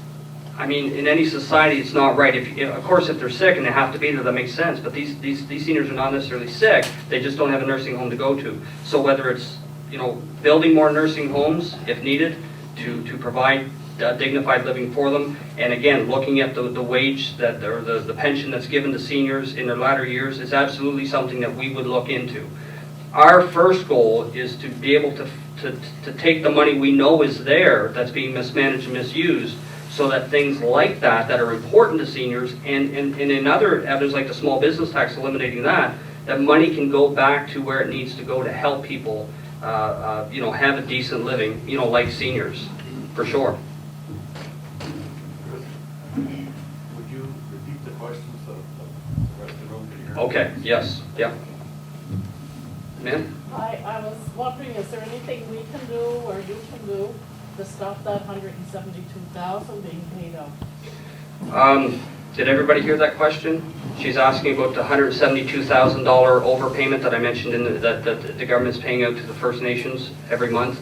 Speaker 2: I mean, in any society, it's not right. Of course, if they're sick and they have to be there, that makes sense. But these seniors are not necessarily sick. They just don't have a nursing home to go to. So whether it's, building more nursing homes if needed to provide dignified living for them, and again, looking at the wage that or the pension that's given to seniors in their latter years is absolutely something that we would look into. Our first goal is to be able to take the money we know is there that's being mismanaged and misused, so that things like that are important to seniors, and in other avenues like the small business tax, eliminating that money can go back to where it needs to go to help people have a decent living, like seniors, for sure.
Speaker 6: Would you repeat the questions so the rest of the room can hear?
Speaker 2: Okay, yes, yeah. Ma'am?
Speaker 7: I was wondering, is there anything we can do or you can do to stop that $172,000 being paid out?
Speaker 2: Did everybody hear that question? She's asking about the $172,000 overpayment that I mentioned that the government's paying out to the First Nations every month.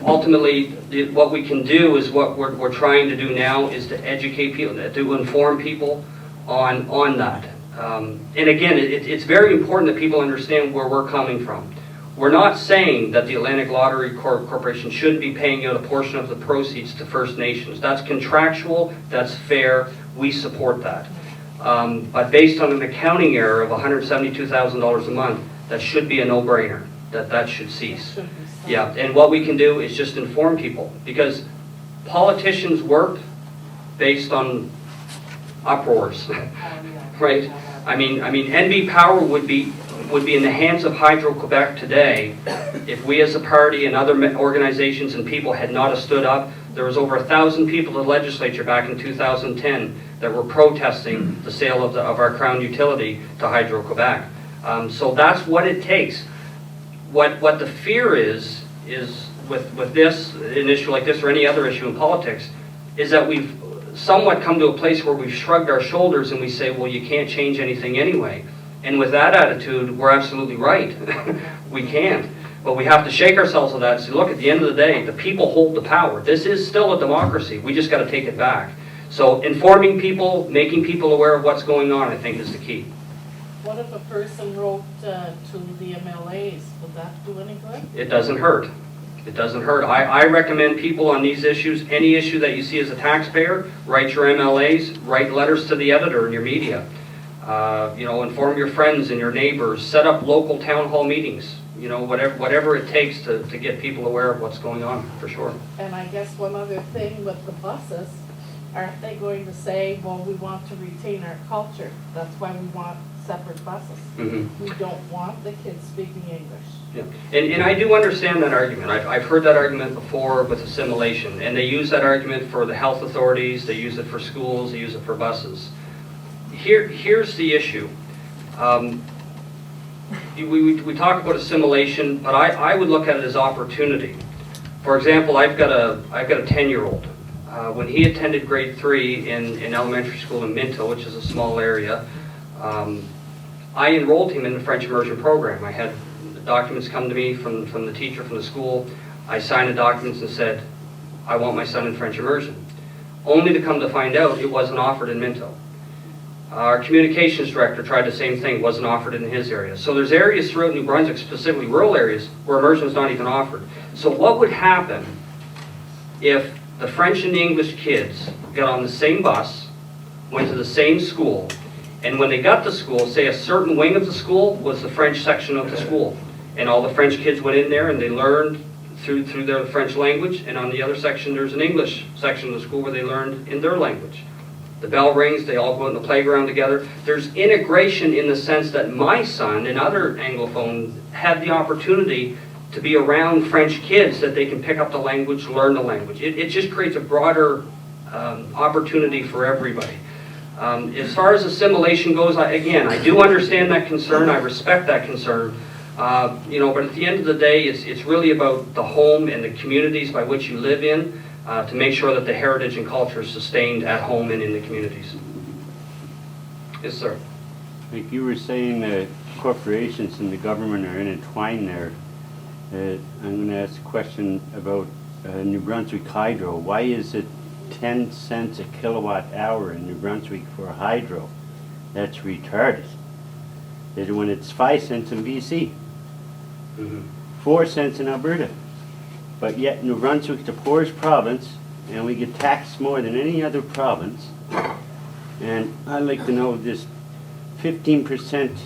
Speaker 2: Ultimately, what we can do is what we're trying to do now is to educate people, to inform people on that. And again, it's very important that people understand where we're coming from. We're not saying that the Atlantic Lottery Corporation shouldn't be paying out a portion of the proceeds to First Nations. That's contractual, that's fair, we support that. But based on an accounting error of $172,000 a month, that should be a no-brainer, that should cease. Yeah, and what we can do is just inform people, because politicians work based on uproars, right? I mean, NB Power would be in the hands of Hydro-Quebec today if we as a party and other organizations and people had not have stood up. There was over 1,000 people in the legislature back in 2010 that were protesting the sale of our Crown utility to Hydro-Quebec. So that's what it takes. What the fear is with this, an issue like this or any other issue in politics, is that we've somewhat come to a place where we've shrugged our shoulders and we say, well, you can't change anything anyway. And with that attitude, we're absolutely right. We can't. But we have to shake ourselves of that and say, look, at the end of the day, the people hold the power. This is still a democracy. We just got to take it back. So informing people, making people aware of what's going on, I think is the key.
Speaker 7: What if a person wrote to the MLAs? Would that do any good?
Speaker 2: It doesn't hurt. It doesn't hurt. I recommend people on these issues, any issue that you see as a taxpayer, write your MLAs, write letters to the editor in your media. Inform your friends and your neighbors, set up local town hall meetings, whatever it takes to get people aware of what's going on, for sure.
Speaker 7: And I guess one other thing with the buses, aren't they going to say, well, we want to retain our culture, that's why we want separate buses.
Speaker 2: Mm-hmm.
Speaker 7: We don't want the kids speaking English.
Speaker 2: Yeah. And I do understand that argument. I've heard that argument before with assimilation, and they use that argument for the health authorities, they use it for schools, they use it for buses. Here's the issue. We talk about assimilation, but I would look at it as opportunity. For example, I've got a 10-year-old. When he attended grade 3 in elementary school in Minto, which is a small area, I enrolled him in the French immersion program. I had the documents come to me from the teacher from the school. I signed the documents and said, I want my son in French immersion. Only to come to find out it wasn't offered in Minto. Our communications director tried the same thing, wasn't offered in his area. So there's areas throughout New Brunswick, specifically rural areas, where immersion is not even offered. So what would happen if the French and the English kids got on the same bus, went to the same school, and when they got to school, say a certain wing of the school was the French section of the school, and all the French kids went in there and they learned through their French language, and on the other section there's an English section of the school where they learned in their language. The bell rings, they all go out in the playground together. There's integration in the sense that my son and other Anglophones had the opportunity to be around French kids, that they can pick up the language, learn the language. It just creates a broader opportunity for everybody. As far as assimilation goes, I do understand that concern. I respect that concern. But at the end of the day, it's really about the home and the communities by which you live in, to make sure that the heritage and culture is sustained at home and in the communities. Yes, sir.
Speaker 8: Like you were saying, that corporations and the government are intertwined there. I'm going to ask a question about New Brunswick Hydro. Why is it 10 cents a kilowatt hour in New Brunswick for hydro? That's retarded. When it's 5 cents in BC, 4 cents in Alberta. But yet New Brunswick's the poorest province, and we get taxed more than any other province. And I'd like to know this 15%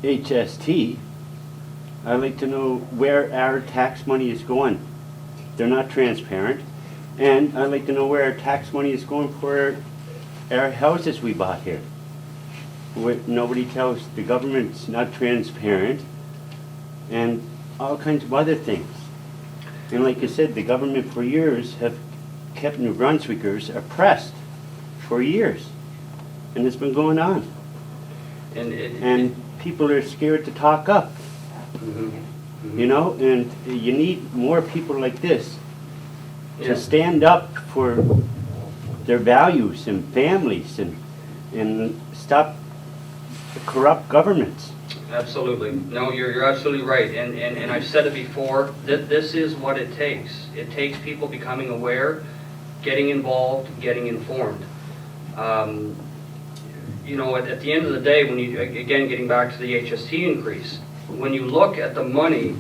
Speaker 8: HST. I'd like to know where our tax money is going. They're not transparent. And I'd like to know where our tax money is going for our houses we bought here. Nobody tells, the government's not transparent, and all kinds of other things. And like I said, the government for years have kept New Brunswickers oppressed for years. And it's been going on. And people are scared to talk up. And you need more people like this to stand up for their values and families and stop the corrupt governments.
Speaker 2: Absolutely. No, you're absolutely right. And I've said it before, this is what it takes. It takes people becoming aware, getting involved, getting informed. At the end of the day, when you, again, getting back to the HST increase, when you look at the money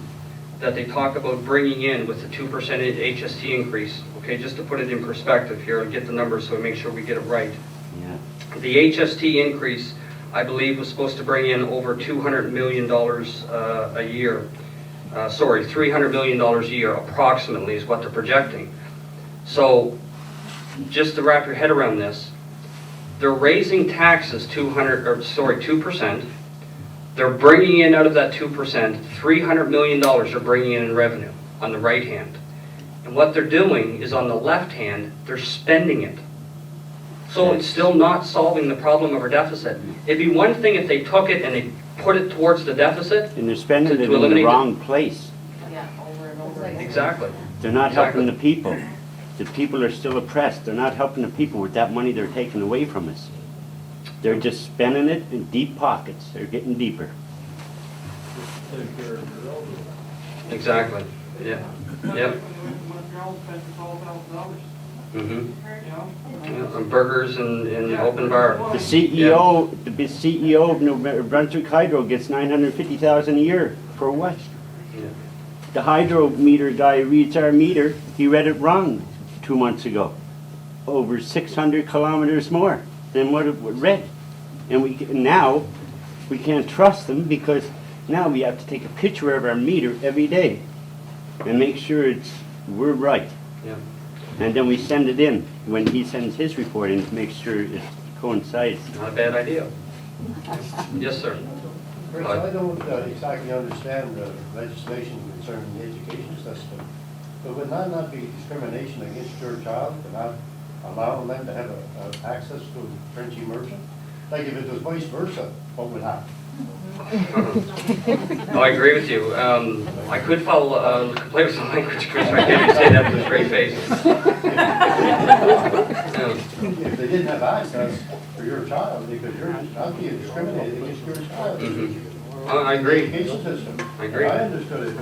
Speaker 2: that they talk about bringing in with the 2% HST increase, okay, just to put it in perspective here and get the numbers so we make sure we get it right.
Speaker 8: Yeah.
Speaker 2: The HST increase, I believe, was supposed to bring in over $200 million a year. $300 million a year approximately is what they're projecting. So just to wrap your head around this, they're raising taxes 2%. They're bringing in out of that 2%, $300 million they're bringing in revenue on the right hand. And what they're doing is on the left hand, they're spending it. So it's still not solving the problem of our deficit. It'd be one thing if they took it and they put it towards the deficit.
Speaker 8: And they're spending it in the wrong place.
Speaker 7: Yeah, over and over again.
Speaker 2: Exactly.
Speaker 8: They're not helping the people. The people are still oppressed. They're not helping the people with that money they're taking away from us. They're just spending it in deep pockets. They're getting deeper.
Speaker 2: Exactly, yeah, yeah.
Speaker 4: Montreal spent $12,000,
Speaker 2: Mm-hmm.
Speaker 4: you know?
Speaker 2: On burgers and open bar.
Speaker 8: The CEO of New Brunswick Hydro gets $950,000 a year for what?
Speaker 2: Yeah.
Speaker 8: The hydro meter guy reads our meter. He read it wrong 2 months ago. Over 600 kilometers more than what it read, and now we can't trust them because now we have to take a picture of our meter every day and make sure we're right.
Speaker 2: Yeah.
Speaker 8: And then we send it in when he sends his report in to make sure it coincides.
Speaker 2: Not a bad idea. Yes, sir.
Speaker 9: Chris, I don't exactly understand the legislation concerning the education system, but would that not be discrimination against your child for not allowing them to have access to French immersion? Like if it was vice versa, what would happen?
Speaker 2: No, I agree with you. I could play with some language, Chris, I can't say that with a straight face.
Speaker 9: If they didn't have access for your child, because you're not being discriminated against your child.
Speaker 2: Mm-hmm. I agree.
Speaker 9: The education system.
Speaker 2: I agree.
Speaker 9: And I understood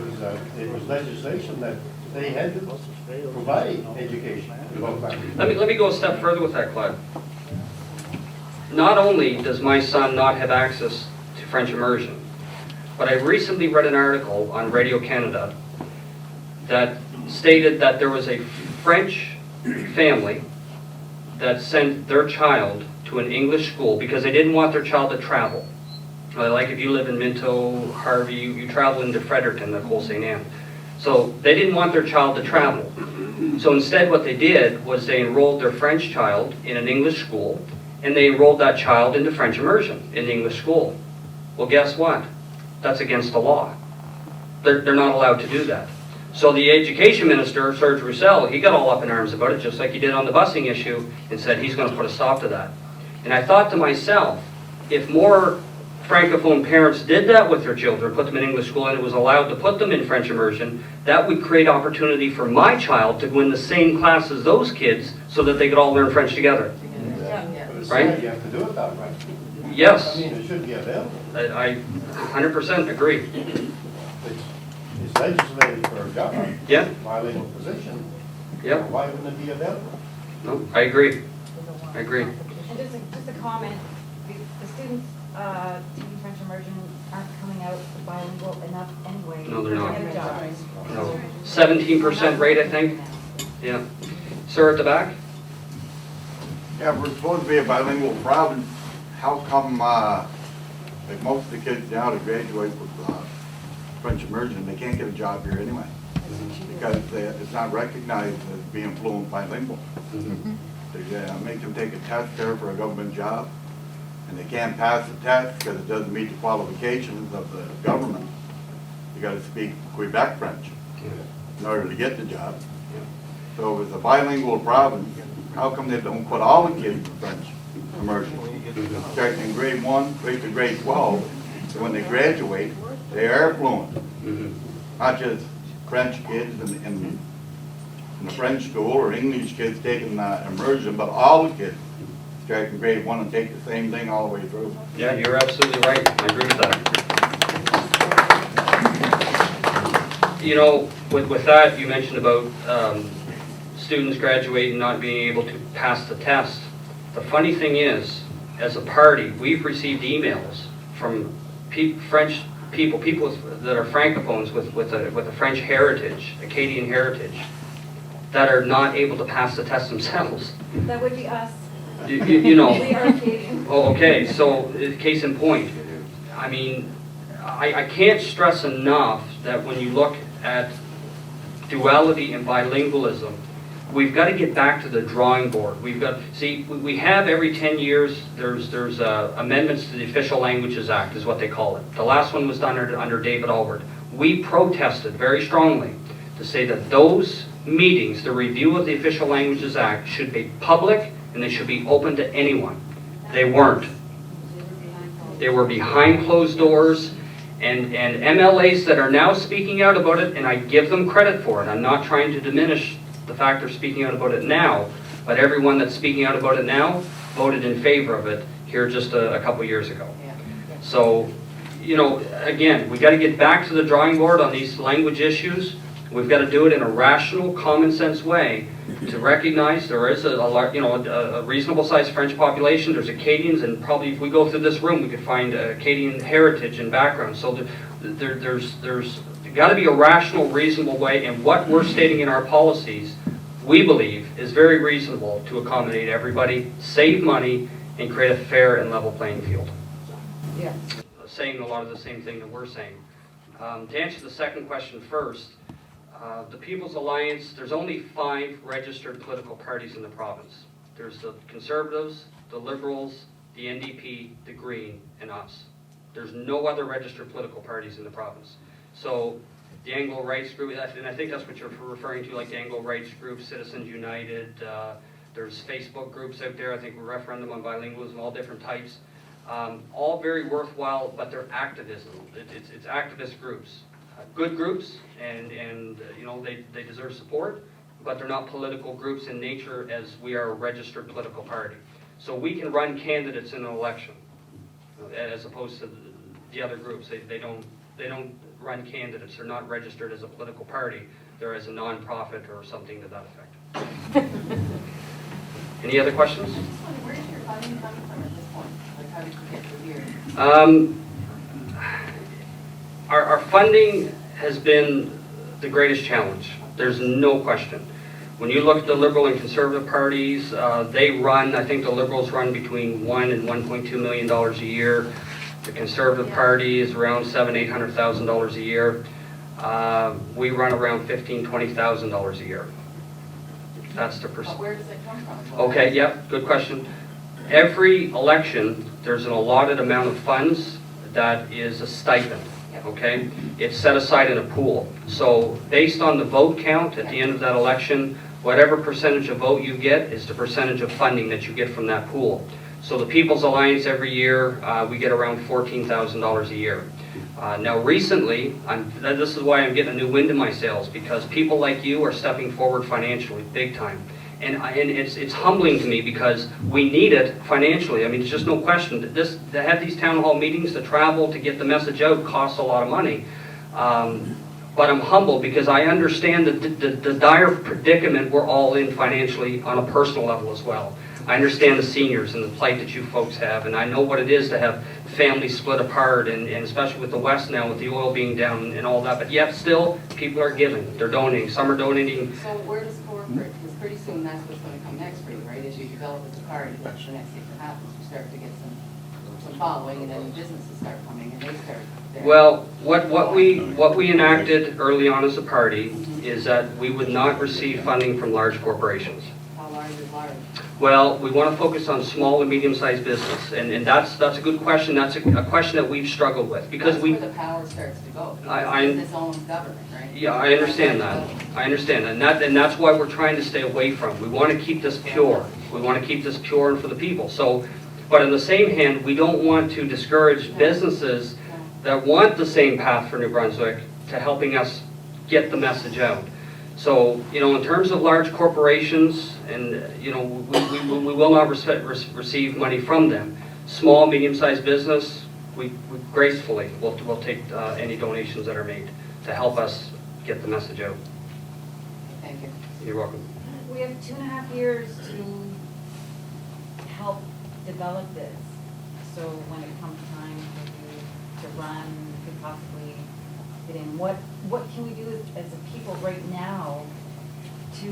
Speaker 9: it was legislation that they had to provide education.
Speaker 2: Let me go a step further with that, Clive. Not only does my son not have access to French immersion, but I recently read an article on Radio Canada that stated that there was a French family that sent their child to an English school because they didn't want their child to travel. Like if you live in Minto, Harvey, you travel into Fredericton, the whole St. Anne. So they didn't want their child to travel. So instead what they did was they enrolled their French child in an English school, and they enrolled that child into French immersion in the English school. Well, guess what? That's against the law. They're not allowed to do that. So the education minister, Serge Roussel, he got all up in arms about it, just like he did on the busing issue, and said he's going to put a stop to that. And I thought to myself, if more Francophone parents did that with their children, put them in English school, and it was allowed to put them in French immersion, that would create opportunity for my child to go in the same class as those kids so that they could all learn French together.
Speaker 9: But it's
Speaker 2: Right?
Speaker 9: sad you have to do it that way.
Speaker 2: Yes,
Speaker 9: I mean, it should be available.
Speaker 2: I 100% agree.
Speaker 9: It's legislated for a job.
Speaker 2: Yeah.
Speaker 9: Bilingual position.
Speaker 2: Yeah,
Speaker 9: Why wouldn't it be available?
Speaker 2: no, I agree. I agree.
Speaker 3: And just a comment, the students taking French immersion aren't coming out bilingual enough anyway.
Speaker 2: No, they're not.
Speaker 3: To get jobs.
Speaker 2: No. 17% rate, I think. Yeah. Sir at the back?
Speaker 6: Yeah, we're supposed to be a bilingual province. How come, like most of the kids now that graduate with French immersion, they can't get a job here anyway? Because it's not recognized as being fluent bilingual. They make them take a test there for a government job, and they can't pass the test because it doesn't meet the qualifications of the government. You got to speak Quebec French in order to get the job. So if it's a bilingual province, how come they don't put all the kids in French immersion? Starting in grade 1, right to grade 12, so when they graduate, they are fluent. Not just French kids in the French school or English kids taking immersion, but all the kids start in grade 1 and take the same thing all the way through.
Speaker 2: Yeah, you're absolutely right. I agree with that. You know, with that, you mentioned about students graduating and not being able to pass the test. The funny thing is, as a party, we've received emails from French people that are francophones with a French heritage, Acadian heritage, that are not able to pass the test themselves.
Speaker 3: That would be us.
Speaker 2: You know.
Speaker 3: We are Acadian.
Speaker 2: Oh, okay, so case in point. I mean, I can't stress enough that when you look at duality and bilingualism, we've got to get back to the drawing board. We've got, see, we have every 10 years, there's amendments to the Official Languages Act, is what they call it. The last one was done under David Alward. We protested very strongly to say that those meetings, the review of the Official Languages Act, should be public and they should be open to anyone. They weren't. They were behind closed doors, and MLAs that are now speaking out about it, and I give them credit for it. I'm not trying to diminish the fact they're speaking out about it now, but everyone that's speaking out about it now voted in favor of it here just a couple years ago. So, you know, again, we got to get back to the drawing board on these language issues. We've got to do it in a rational, common sense way to recognize there is a reasonable sized French population. There's Acadians, and probably if we go through this room, we could find Acadian heritage and background. So there's got to be a rational, reasonable way, and what we're stating in our policies, we believe, is very reasonable to accommodate everybody, save money, and create a fair and level playing field.
Speaker 3: Yeah.
Speaker 2: Saying a lot of the same thing that we're saying. To answer the second question first, the People's Alliance, there's only 5 registered political parties in the province. There's the Conservatives, the Liberals, the NDP, the Green, and us. There's no other registered political parties in the province. So the Anglo Rights Group, and I think that's what you're referring to, like the Anglo Rights Group, Citizens United, there's Facebook groups out there, I think we referendum on bilingualism, all different types. All very worthwhile, but they're activism. It's activist groups. Good groups, and you know, they deserve support, but they're not political groups in nature as we are a registered political party. So we can run candidates in an election, as opposed to the other groups. They don't run candidates. They're not registered as a political party. They're as a non-profit or something to that effect. Any other questions?
Speaker 10: Where is your funding coming from at this point? Like, how did you get to here?
Speaker 2: Our funding has been the greatest challenge. There's no question. When you look at the Liberal and Conservative parties, they run, I think the Liberals run between $1 and $1.2 million a year. The Conservative Party is around $700,000–800,000 a year. We run around $15,000–20,000 a year. That's the percent.
Speaker 10: Where does it come from?
Speaker 2: Okay, yep, good question. Every election, there's an allotted amount of funds that is a stipend. Okay, it's set aside in a pool. So based on the vote count at the end of that election, whatever percentage of vote you get is the percentage of funding that you get from that pool. So the People's Alliance every year, we get around $14,000 a year. Now recently, this is why I'm getting a new wind in my sails, because people like you are stepping forward financially, big time. And it's humbling to me because we need it financially. I mean, there's just no question. To have these town hall meetings, to travel, to get the message out costs a lot of money. But I'm humbled because I understand the dire predicament we're all in financially on a personal level as well. I understand the seniors and the plight that you folks have, and I know what it is to have families split apart, and especially with the West now, with the oil being down and all that. But yet still, people are giving. They're donating. Some are donating.
Speaker 10: So where does corporate, because pretty soon that's what's going to come next for you, right? As you develop as a party, that's the next thing that happens. You start to get some following, and then businesses start coming, and they start there.
Speaker 2: Well, what we enacted early on as a party is that we would not receive funding from large corporations.
Speaker 10: How large is large?
Speaker 2: Well, we want to focus on small and medium-sized business, and that's a good question. That's a question that we've struggled with because
Speaker 10: that's where the power starts to go. Business owns government, right?
Speaker 2: Yeah, I understand that. I understand that, and that's why we're trying to stay away from. We want to keep this pure. We want to keep this pure and for the people. So, but on the same hand, we don't want to discourage businesses that want the same path for New Brunswick to helping us get the message out. So, you know, in terms of large corporations, and, you know, we will not receive money from them. Small, medium-sized business, we gracefully will take any donations that are made to help us get the message out.
Speaker 10: Thank you.
Speaker 2: You're welcome.
Speaker 3: We have 2.5 years to help develop this. So when it comes time for you to run, you could possibly get in. What can we do as a people right now to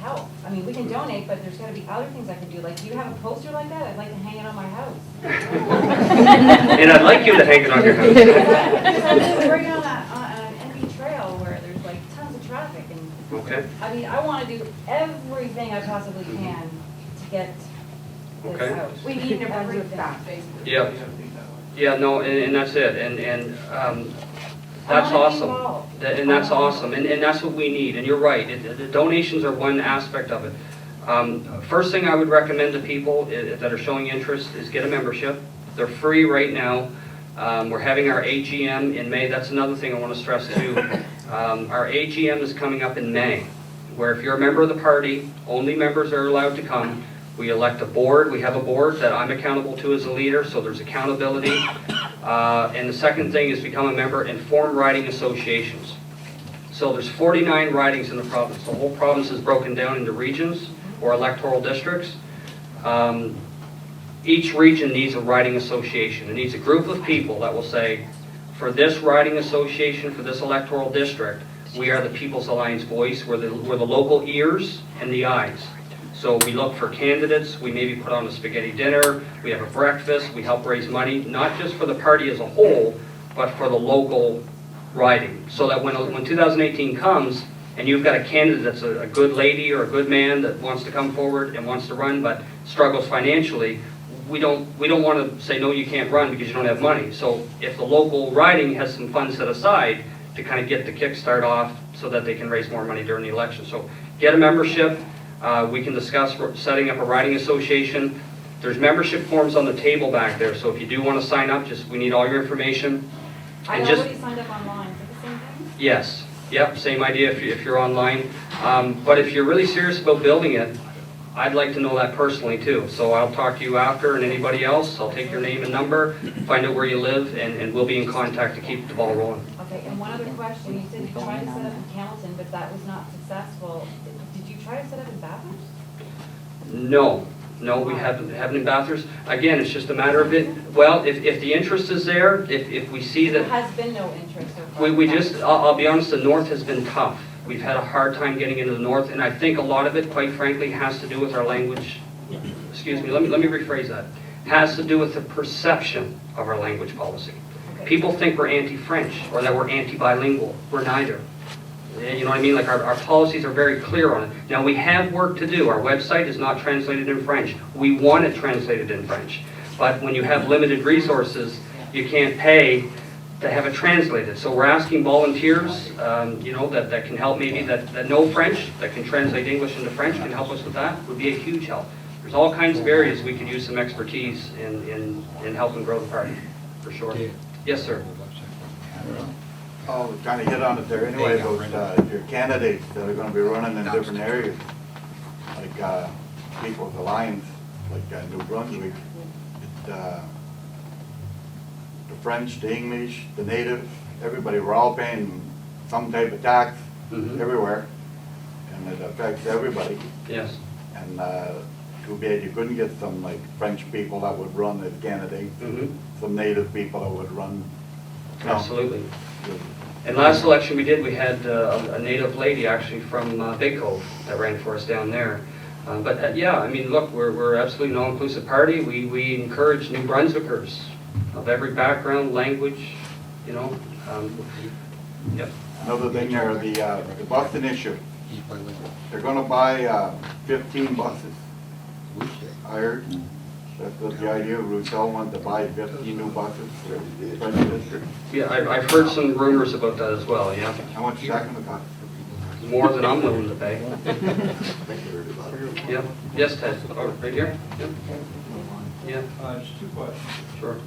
Speaker 3: help? I mean, we can donate, but there's got to be other things I can do. Like, do you have a poster like that? I'd like to hang it on my house.
Speaker 2: And I'd like you to hang it on your house.
Speaker 3: We're right on an NB trail where there's like tons of traffic, and
Speaker 2: Okay.
Speaker 3: I mean, I want to do everything I possibly can to get this
Speaker 2: Okay.
Speaker 3: out.
Speaker 10: We need to run
Speaker 3: Everything.
Speaker 10: that Facebook.
Speaker 2: Yeah. Yeah, no, and that's it, and that's
Speaker 3: I wanna be
Speaker 2: awesome.
Speaker 3: involved.
Speaker 2: And that's awesome, and that's what we need, and you're right, the donations are one aspect of it. First thing I would recommend to people that are showing interest is get a membership. They're free right now. We're having our AGM in May. That's another thing I want to stress too. Our AGM is coming up in May. where if you're a member of the party, only members are allowed to come. We elect a board. We have a board that I'm accountable to as a leader, so there's accountability. And the second thing is become a member and form riding associations. So there's 49 ridings in the province. The whole province is broken down into regions or electoral districts. Each region needs a riding association. It needs a group of people that will say, for this riding association, for this electoral district, we are the People's Alliance voice. We're the local ears and the eyes. So we look for candidates. We maybe put on a spaghetti dinner. We have a breakfast. We help raise money, not just for the party as a whole, but for the local riding. So that when 2018 comes, and you've got a candidate that's a good lady or a good man that wants to come forward and wants to run but struggles financially, we don't want to say, no, you can't run because you don't have money. So if the local riding has some funds set aside to kind of get the kickstart off so that they can raise more money during the election. So get a membership. We can discuss setting up a riding association. There's membership forms on the table back there, so if you do want to sign up, we need all your information.
Speaker 3: I
Speaker 2: And
Speaker 3: already signed up online, is it the same thing?
Speaker 2: Yes, yep, same idea if you're online. But if you're really serious about building it, I'd like to know that personally too. So I'll talk to you after, and anybody else. I'll take your name and number, find out where you live, and we'll be in contact to keep the ball rolling.
Speaker 3: Okay, and one other question, you said you tried to set up in Hamilton, but that was not successful. Did you try to set up in Bathurst?
Speaker 2: No, we haven't in Bathurst. Again, it's just a matter of it. Well, if the interest is there, if we see
Speaker 3: There
Speaker 2: that,
Speaker 3: has been no interest so far.
Speaker 2: we just, I'll be honest, the north has been tough. We've had a hard time getting into the north, and I think a lot of it, quite frankly, has to do with our language. Excuse me, let me rephrase that. Has to do with the perception of our language policy.
Speaker 3: Okay.
Speaker 2: People think we're anti-French or that we're anti-bilingual. We're neither. You know what I mean? Like our policies are very clear on it. Now we have work to do. Our website is not translated in French. We want it translated in French. But when you have limited resources, you can't pay to have it translated. So we're asking volunteers, that can help maybe that know French, that can translate English into French, can help us with that. Would be a huge help. There's all kinds of areas we could use some expertise in helping grow the party, for sure. Yes, sir.
Speaker 6: Oh, kind of hit on it there anyway, about your candidates that are going to be running in different areas, like People's Alliance, like New Brunswick, the French, the English, the native, everybody, we're all paying some type of tax everywhere, and it affects everybody.
Speaker 2: Yes.
Speaker 6: And too bad you couldn't get some like French people that would run as candidates, some native people that would run.
Speaker 2: Absolutely. And last election we did, we had a native lady actually from Big Cove that ran for us down there. Yeah, I mean, look, we're absolutely an all-inclusive party. We encourage New Brunswickers of every background, language, Yep.
Speaker 6: Another thing there, the busing issue. They're gonna buy 15 buses. I heard. That's what the idea, Roussel wanted to buy 15 new buses for the French district.
Speaker 2: Yeah, I've heard some rumors about that as well, yeah.
Speaker 6: How much is that gonna cost?
Speaker 2: More than I'm willing to pay. Yep. Yes, Ted. Oh, right here? Yep. Yeah,
Speaker 11: Just two questions.
Speaker 2: sure.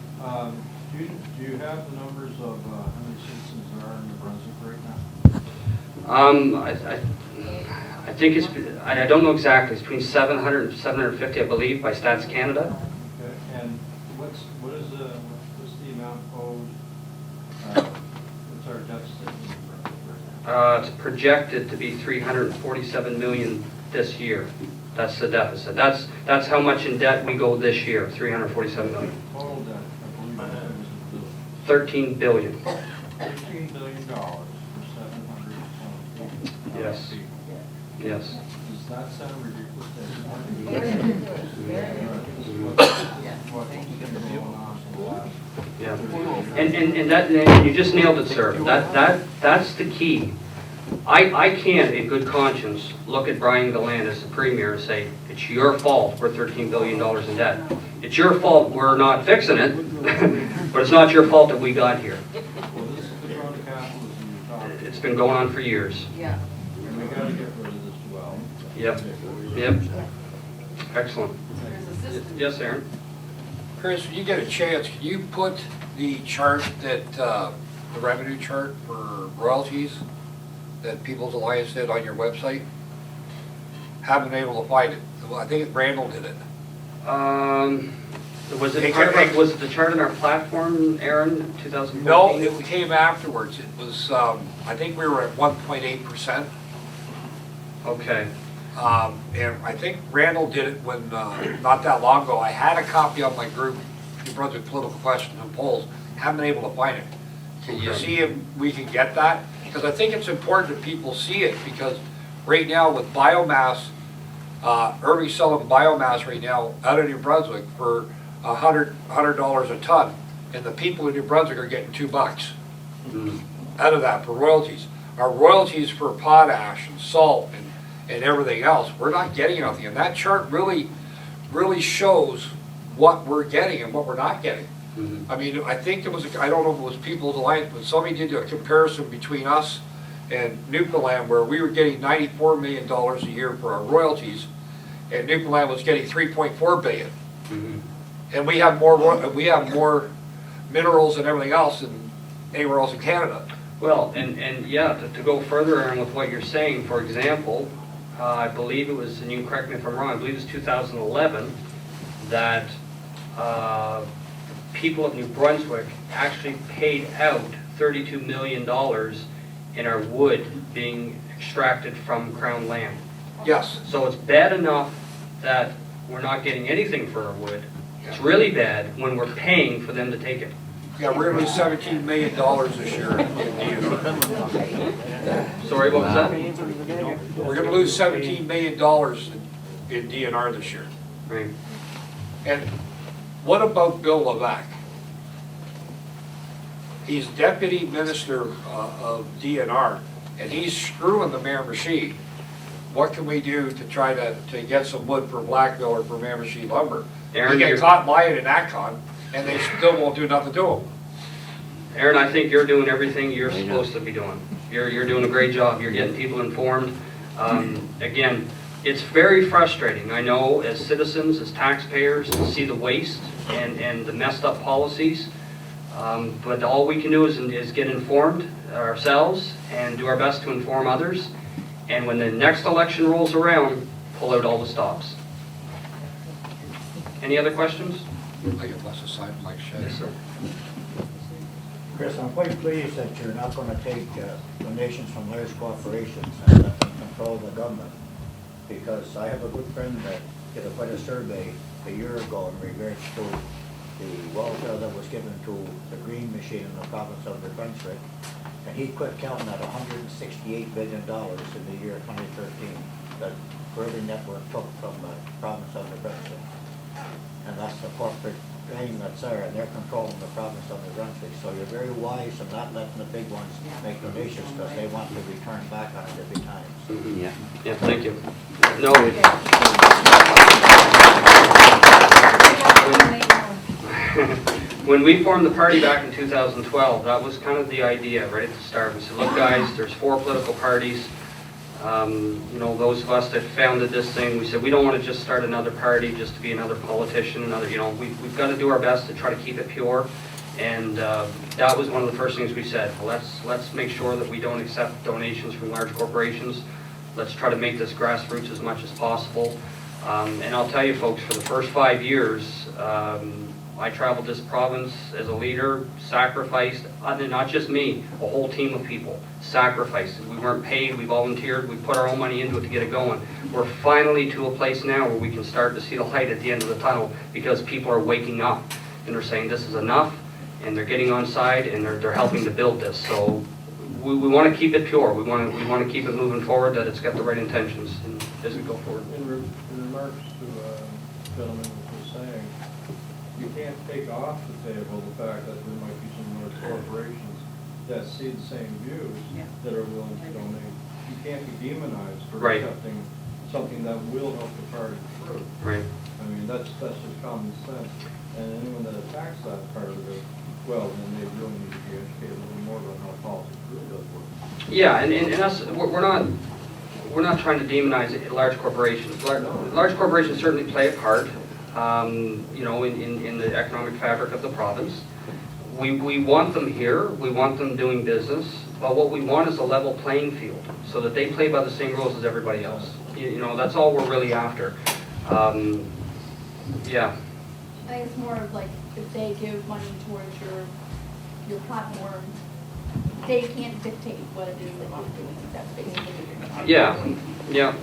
Speaker 11: Do you have the numbers of how many citizens there are in New Brunswick right now?
Speaker 2: I think it's, I don't know exactly, it's between 700 and 750, I believe, by Stats Canada.
Speaker 11: Okay, and what's the amount owed, what's our deficit in New Brunswick right now?
Speaker 2: It's projected to be 347 million this year. That's the deficit. That's how much in debt we go this year, 347 million.
Speaker 11: Total debt, I believe that was
Speaker 2: 13 billion.
Speaker 11: $13 billion for 720
Speaker 2: Yes.
Speaker 11: people.
Speaker 2: Yes.
Speaker 11: Does that sound ridiculous to
Speaker 3: Very
Speaker 11: everybody?
Speaker 3: ridiculous, very ridiculous.
Speaker 11: What's been going on for the last
Speaker 2: Yeah. And that, you just nailed it, sir. That's the key. I can't, in good conscience, look at Brian Gallant as the premier and say, it's your fault we're $13 billion in debt. It's your fault we're not fixing it, but it's not your fault that we got here.
Speaker 11: Well, this is the crony capitalism you're talking about.
Speaker 2: It's been going on for years.
Speaker 10: Yeah.
Speaker 11: And we gotta get rid of this dwell.
Speaker 2: Yep. Excellent.
Speaker 10: There's a system.
Speaker 2: Yes, Aaron?
Speaker 5: Chris, when you get a chance, can you put the chart that, the revenue chart for royalties that People's Alliance did on your website? haven't been able to find it. Well, I think Randall did it.
Speaker 2: Was
Speaker 5: It
Speaker 2: it part
Speaker 5: came-
Speaker 2: of, was it the chart in our platform, Aaron, 2014?
Speaker 5: No, it came afterwards. It was, I think we were at 1.8%.
Speaker 2: Okay.
Speaker 5: And I think Randall did it when, not that long ago. I had a copy of my group, New Brunswick Political Questions and Polls. Haven't been able to find it. Can you see if we can get that? Because I think it's important that people see it, because right now with biomass, Irving's selling biomass right now out of New Brunswick for $100 a ton, and the people in New Brunswick are getting $2 out of that for royalties. Our royalties for potash and salt and everything else, we're not getting anything. And that chart really shows what we're getting and what we're not getting. I mean, I think there was, I don't know if it was People's Alliance, but somebody did a comparison between us and Newfoundland, where we were getting $94 million a year for our royalties, and Newfoundland was getting $3.4 billion. And we have more minerals and everything else than anywhere else in Canada.
Speaker 2: Well, and yeah, to go further, Aaron, with what you're saying, for example, I believe it was, and you can correct me if I'm wrong, I believe it was 2011, that people of New Brunswick actually paid out $32 million in our wood being extracted from Crown land.
Speaker 5: Yes.
Speaker 2: So it's bad enough that we're not getting anything for our wood. It's really bad when we're paying for them to take it.
Speaker 5: Yeah, we're gonna lose $17 million this year in DNR.
Speaker 2: Sorry, what was that?
Speaker 5: We're gonna lose $17 million in DNR this year.
Speaker 2: Right.
Speaker 5: And what about Bill Levesque? He's Deputy Minister of DNR, and he's screwing the Miramichi. What can we do to try to get some wood for Blackville or for Miramichi lumber?
Speaker 2: Aaron,
Speaker 5: We get
Speaker 2: you're-
Speaker 5: caught lying in Acon, and they still won't do nothing to him.
Speaker 2: Aaron, I think you're doing everything you're supposed to be doing. You're doing a great job. You're getting people informed. Again, it's very frustrating, I know, as citizens, as taxpayers, to see the waste and the messed up policies. But all we can do is get informed ourselves and do our best to inform others. And when the next election rolls around, pull out all the stops. Any other questions?
Speaker 5: I get less aside from Mike Shea.
Speaker 2: Yes, sir.
Speaker 12: Chris, I'm quite pleased that you're not going to take donations from large corporations and let them control the government, because I have a good friend that did quite a survey a year ago in regards to the welfare that was given to the green machine in the province of New Brunswick, and he quit counting at $168 billion in the year 2013 that Irving Network took from the province of New Brunswick. And that's the corporate drain that's there, and they're controlling the province of New Brunswick. So you're very wise in not letting the big ones make donations, because they want to return back on it every time.
Speaker 8: Yeah.
Speaker 2: Yeah, thank you. No. When we formed the party back in 2012, that was kind of the idea right at the start. We said, look guys, there's 4 political parties. You know, those of us that founded this thing, we said we don't want to just start another party just to be another politician, another, you know, we've got to do our best to try to keep it pure. And that was one of the first things we said. Well, let's make sure that we don't accept donations from large corporations. Let's try to make this grassroots as much as possible. And I'll tell you folks, for the first 5 years, I traveled this province as a leader, sacrificed, not just me, a whole team of people, sacrificed. We weren't paid, we volunteered, we put our own money into it to get it going. We're finally to a place now where we can start to see the light at the end of the tunnel, because people are waking up and they're saying this is enough, and they're getting on side and they're helping to build this. So we want to keep it pure. We want to keep it moving forward, that it's got the right intentions and as we go forward.
Speaker 11: In remarks to gentleman was saying, you can't take off the table the fact that there might be some large corporations that see the same views that are willing to donate. You can't be demonized for
Speaker 2: Right.
Speaker 11: accepting something that will help the party through.
Speaker 2: Right.
Speaker 11: I mean, that's just common sense. And anyone that attacks that part of it, well, then they really need to be educated a little more about how politics really does work.
Speaker 2: Yeah, and us, we're not trying to demonize large corporations. Large corporations certainly play a part, you know, in the economic fabric of the province. We want them here. We want them doing business. But what we want is a level playing field, so that they play by the same rules as everybody else. You know, that's all we're really after. Yeah.
Speaker 13: I think it's more of like, if they give money towards your platform, they can't dictate what it is that you're doing, that's basically what you're doing.
Speaker 2: Yeah,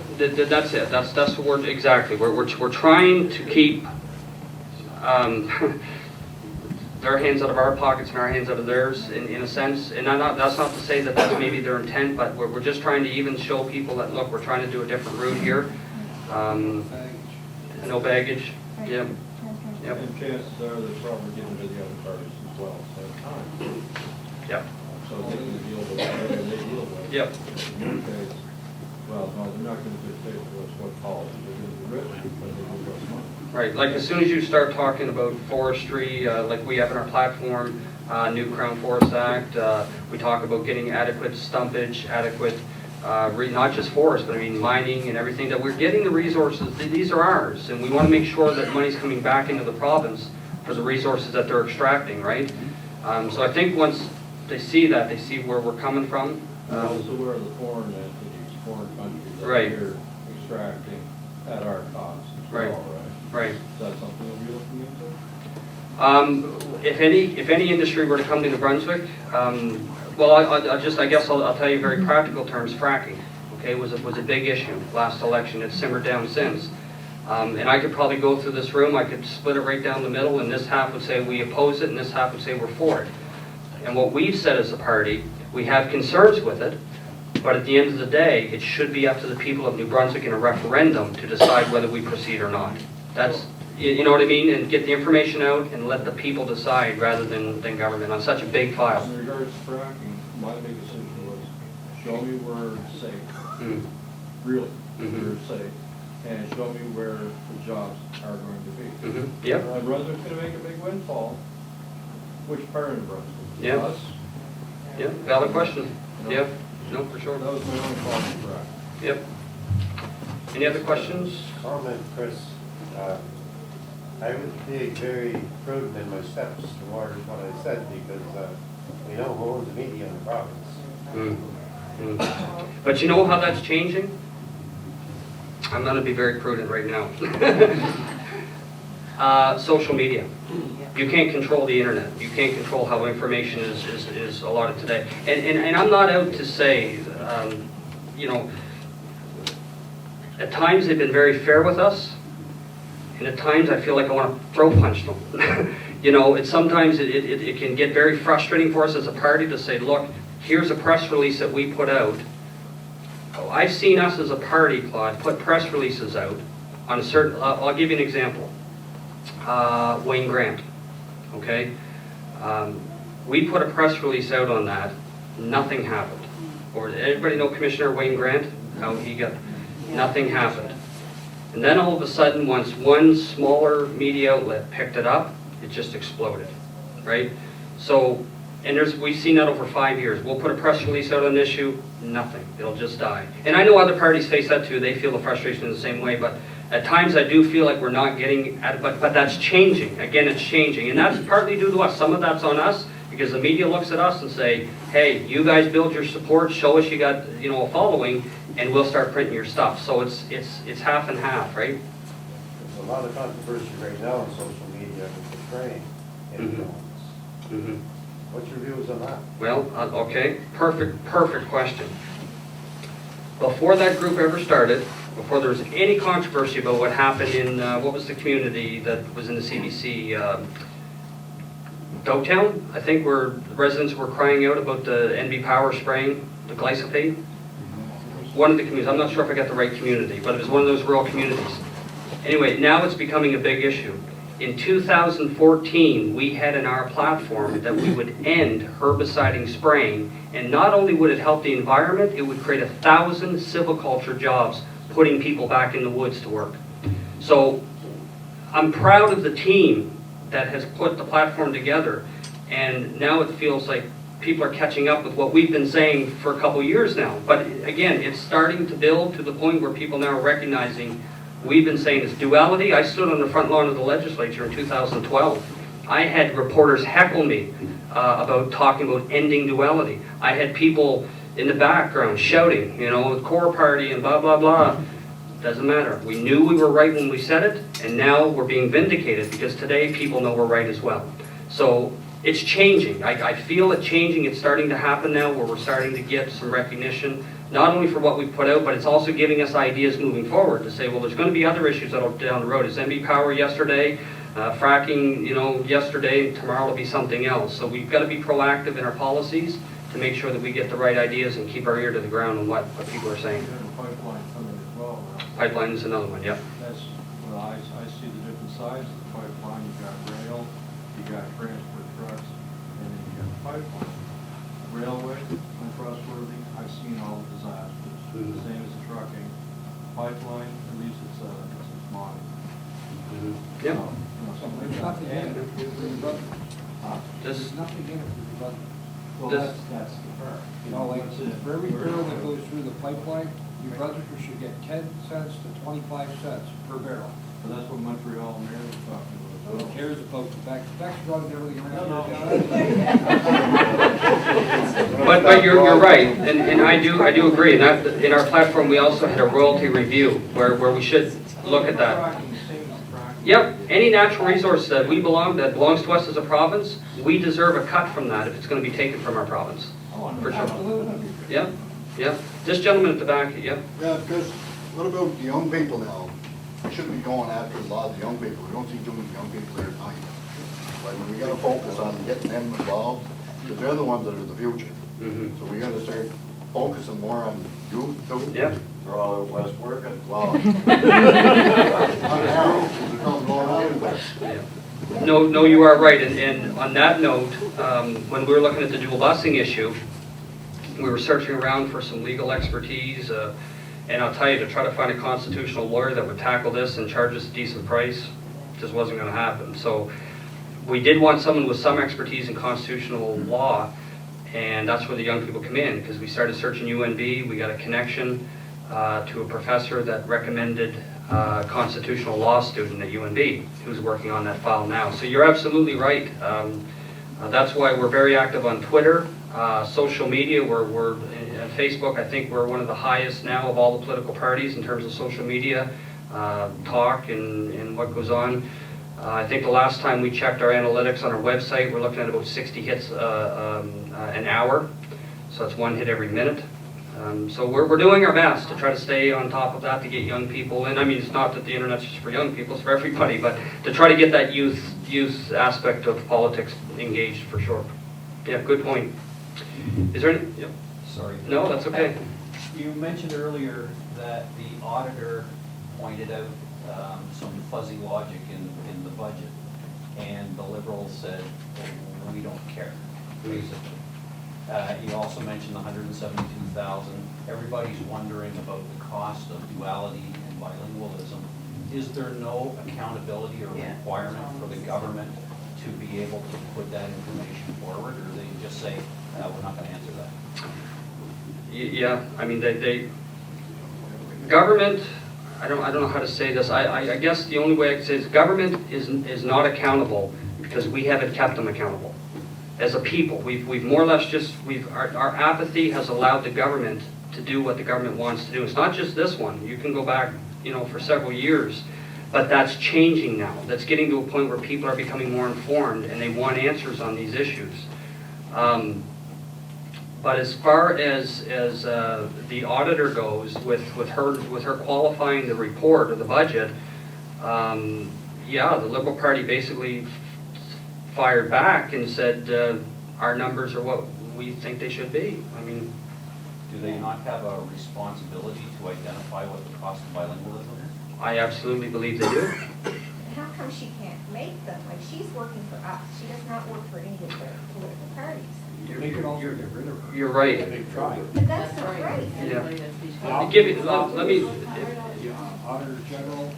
Speaker 2: that's it, that's the word, exactly. We're trying to keep their hands out of our pockets and our hands out of theirs, in a sense. And that's not to say that that's maybe their intent, but we're just trying to even show people that, look, we're trying to do a different route here. No baggage, yeah. Yep.
Speaker 11: And chances are they're probably giving to the other parties as well at the same time.
Speaker 2: Yep.
Speaker 11: So they can deal with whatever they deal with.
Speaker 2: Yep.
Speaker 11: In your case, well, no, they're not gonna dictate to us what policy they're gonna be written, but they will go money.
Speaker 2: Right, like as soon as you start talking about forestry, like we have in our platform, new Crown Forest Act, we talk about getting adequate stumpage, adequate, not just forest, but I mean mining and everything, that we're getting the resources, these are ours, and we want to make sure that money's coming back into the province for the resources that they're extracting, right? So I think once they see that, they see where we're coming from.
Speaker 11: Also, where are the foreign entities, foreign countries that
Speaker 2: Right.
Speaker 11: are extracting at our cost as
Speaker 2: Right.
Speaker 11: well, right?
Speaker 2: Right.
Speaker 11: Is that something that you're looking into?
Speaker 2: If any industry were to come to New Brunswick, well, I guess I'll tell you in very practical terms, fracking, okay, was a big issue last election. It's simmered down since. And I could probably go through this room, I could split it right down the middle, and this half would say we oppose it, and this half would say we're for it. And what we've said as a party, we have concerns with it, but at the end of the day, it should be up to the people of New Brunswick in a referendum to decide whether we proceed or not. That's, you know what I mean? And get the information out and let the people decide rather than government on such a big file.
Speaker 11: In regards to fracking, my big decision was, show me where it's safe, really, where it's safe, and show me where the jobs are going to be.
Speaker 2: Yep.
Speaker 11: Brunswick's gonna make a big windfall. Which part of Brunswick?
Speaker 2: Yeah.
Speaker 11: Us?
Speaker 2: Yeah, valid question.
Speaker 11: No.
Speaker 2: Yep, no, for sure.
Speaker 11: That was my only thought on frack.
Speaker 2: Yep. Any other questions?
Speaker 9: Comment, Chris. I would be very prudent in my steps towards what I said, because we know who owns the media in the province.
Speaker 2: But you know how that's changing? I'm going to be very prudent right now. Social media. You can't control the internet. You can't control how information is allotted today. And I'm not out to say, you know, at times they've been very fair with us, and at times I feel like I want to throw punch them. You know, sometimes it can get very frustrating for us as a party to say, look, here's a press release that we put out. I've seen us as a party, Claude, put press releases out on a certain, I'll give you an example. Wayne Grant, okay? We put a press release out on that, nothing happened. Or everybody know Commissioner Wayne Grant? How he got, nothing happened. And then all of a sudden, once one smaller media outlet picked it up, it just exploded, right? So, and we've seen that over 5 years. We'll put a press release out on an issue, nothing, it'll just die. And I know other parties face that too, they feel the frustration in the same way, but at times I do feel like we're not getting at it, but that's changing. Again, it's changing, and that's partly due to us. Some of that's on us, because the media looks at us and say, hey, you guys build your support, show us you got, you know, a following, and we'll start printing your stuff. So it's half and half, right?
Speaker 9: There's a lot of controversy right now on social media with the train influence. What's your views on that?
Speaker 2: Well, okay, perfect question. Before that group ever started, before there was any controversy about what happened in, what was the community that was in the CBC, Dogtown, I think, where residents were crying out about the NB Power spraying the glyphosate. One of the communities, I'm not sure if I got the right community, but it was one of those rural communities. Anyway, now it's becoming a big issue. In 2014, we had in our platform that we would end herbiciding spraying, and not only would it help the environment, it would create 1,000 silviculture jobs, putting people back in the woods to work. So I'm proud of the team that has put the platform together, and now it feels like people are catching up with what we've been saying for a couple years now. But again, it's starting to build to the point where people now are recognizing we've been saying this duality. I stood on the front lawn of the legislature in 2012. I had reporters heckle me about talking about ending duality. I had people in the background shouting, you know, core party and blah, blah, blah. Doesn't matter. We knew we were right when we said it, and now we're being vindicated because today people know we're right as well. So it's changing. I feel it changing. It's starting to happen now where we're starting to get some recognition, not only for what we put out, but it's also giving us ideas moving forward to say, well, there's going to be other issues that'll down the road. It's MB Power yesterday, fracking, you know, yesterday, tomorrow will be something else. So we've got to be proactive in our policies to make sure that we get the right ideas and keep our ear to the ground on what people are saying.
Speaker 11: There's a pipeline coming as well now.
Speaker 2: Pipeline is another one, yep.
Speaker 11: That's, well, I see the different sides of the pipeline. You've got rail, you've got transport trucks, and then you've got the pipeline. Railway, untrustworthy, I've seen all the disasters. The same as the trucking. Pipeline, at least it's modern.
Speaker 2: Yep.
Speaker 11: So, you know, something like that.
Speaker 2: This,
Speaker 12: nothing in it for the budget.
Speaker 11: Well,
Speaker 2: This-
Speaker 11: that's the part.
Speaker 12: You know, like,
Speaker 11: What's in it?
Speaker 12: for every barrel that goes through the pipeline, your budgeter should get 10 cents to 25 cents per barrel.
Speaker 11: But that's what Montreal Mayor was talking about.
Speaker 12: Who cares about the fact, that's running everything around.
Speaker 2: but you're right, and I do agree. And that, in our platform, we also had a royalty review where we should look at that.
Speaker 11: Fracking, the same as fracking.
Speaker 2: Yep, any natural resource that belongs to us as a province, we deserve a cut from that if it's going to be taken from our province. For sure.
Speaker 12: Absolutely.
Speaker 2: Yeah, yeah. This gentleman at the back, yeah.
Speaker 6: Yeah, because what about the young people now? We shouldn't be going after a lot of the young people. We don't see too many young people there tonight. Like, we gotta focus on getting them involved, because they're the ones that are the future.
Speaker 2: Mhm.
Speaker 6: So we gotta start focusing more on youth too.
Speaker 2: Yep.
Speaker 6: They're all out west working. Wow.
Speaker 2: No, you are right, and on that note, when we were looking at the dual busing issue, we were searching around for some legal expertise, and I'll tell you, to try to find a constitutional lawyer that would tackle this and charge us a decent price, just wasn't gonna happen. So we did want someone with some expertise in constitutional law, and that's where the young people come in, because we started searching UNB, we got a connection to a professor that recommended a constitutional law student at UNB, who's working on that file now. So you're absolutely right. That's why we're very active on Twitter, social media. We're at Facebook. I think we're one of the highest now of all the political parties in terms of social media talk and what goes on. I think the last time we checked our analytics on our website, we're looking at about 60 hits an hour. So that's one hit every minute. So we're doing our best to try to stay on top of that, to get young people in. I mean, it's not that the internet's just for young people, it's for everybody, but to try to get that youth aspect of politics engaged for sure. Yeah, good point. Is there any? Yep.
Speaker 14: Sorry.
Speaker 2: No, that's okay.
Speaker 14: You mentioned earlier that the auditor pointed out some fuzzy logic in the budget, and the Liberals said, "Oh, we don't care," basically. You also mentioned the 172,000. Everybody's wondering about the cost of duality and bilingualism. Is there no accountability or requirement for the government to be able to put that information forward, or they just say, we're not going to answer that?
Speaker 2: Yeah, I mean, they government, I don't know how to say this. I guess the only way I can say is government is not accountable because we haven't kept them accountable. As a people, we've more or less just, our apathy has allowed the government to do what the government wants to do. It's not just this one. You can go back, for several years, but that's changing now. That's getting to a point where people are becoming more informed and they want answers on these issues. But as far as the auditor goes, with her qualifying the report or the budget, the Liberal Party basically fired back and said our numbers are what we think they should be. I mean,
Speaker 14: do they not have a responsibility to identify what the cost of bilingualism is?
Speaker 2: I absolutely believe they do.
Speaker 15: How come she can't make them? Like, she's working for us. She does not work for any of the political parties.
Speaker 12: They could also get rid of her.
Speaker 2: You're right.
Speaker 12: They've tried.
Speaker 15: But that's not right.
Speaker 2: Yeah.
Speaker 12: Now,
Speaker 2: Give it. Let me.
Speaker 12: Auditor General.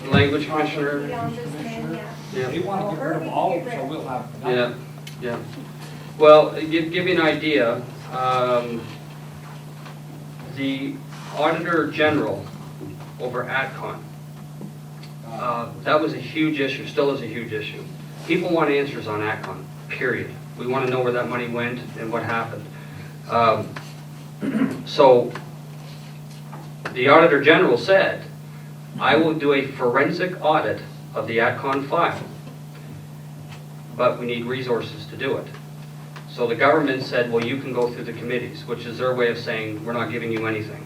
Speaker 2: Language Commissioner.
Speaker 15: The ombudsman, yeah.
Speaker 12: They want to get rid of all of them, so we'll have nothing.
Speaker 2: Yeah. Well, give you an idea. The Auditor General over AtCon. That was a huge issue. Still is a huge issue. People want answers on AtCon. Period. We want to know where that money went and what happened. So the Auditor General said, I will do a forensic audit of the AtCon file, but we need resources to do it. So the government said, well, you can go through the committees, which is their way of saying, we're not giving you anything.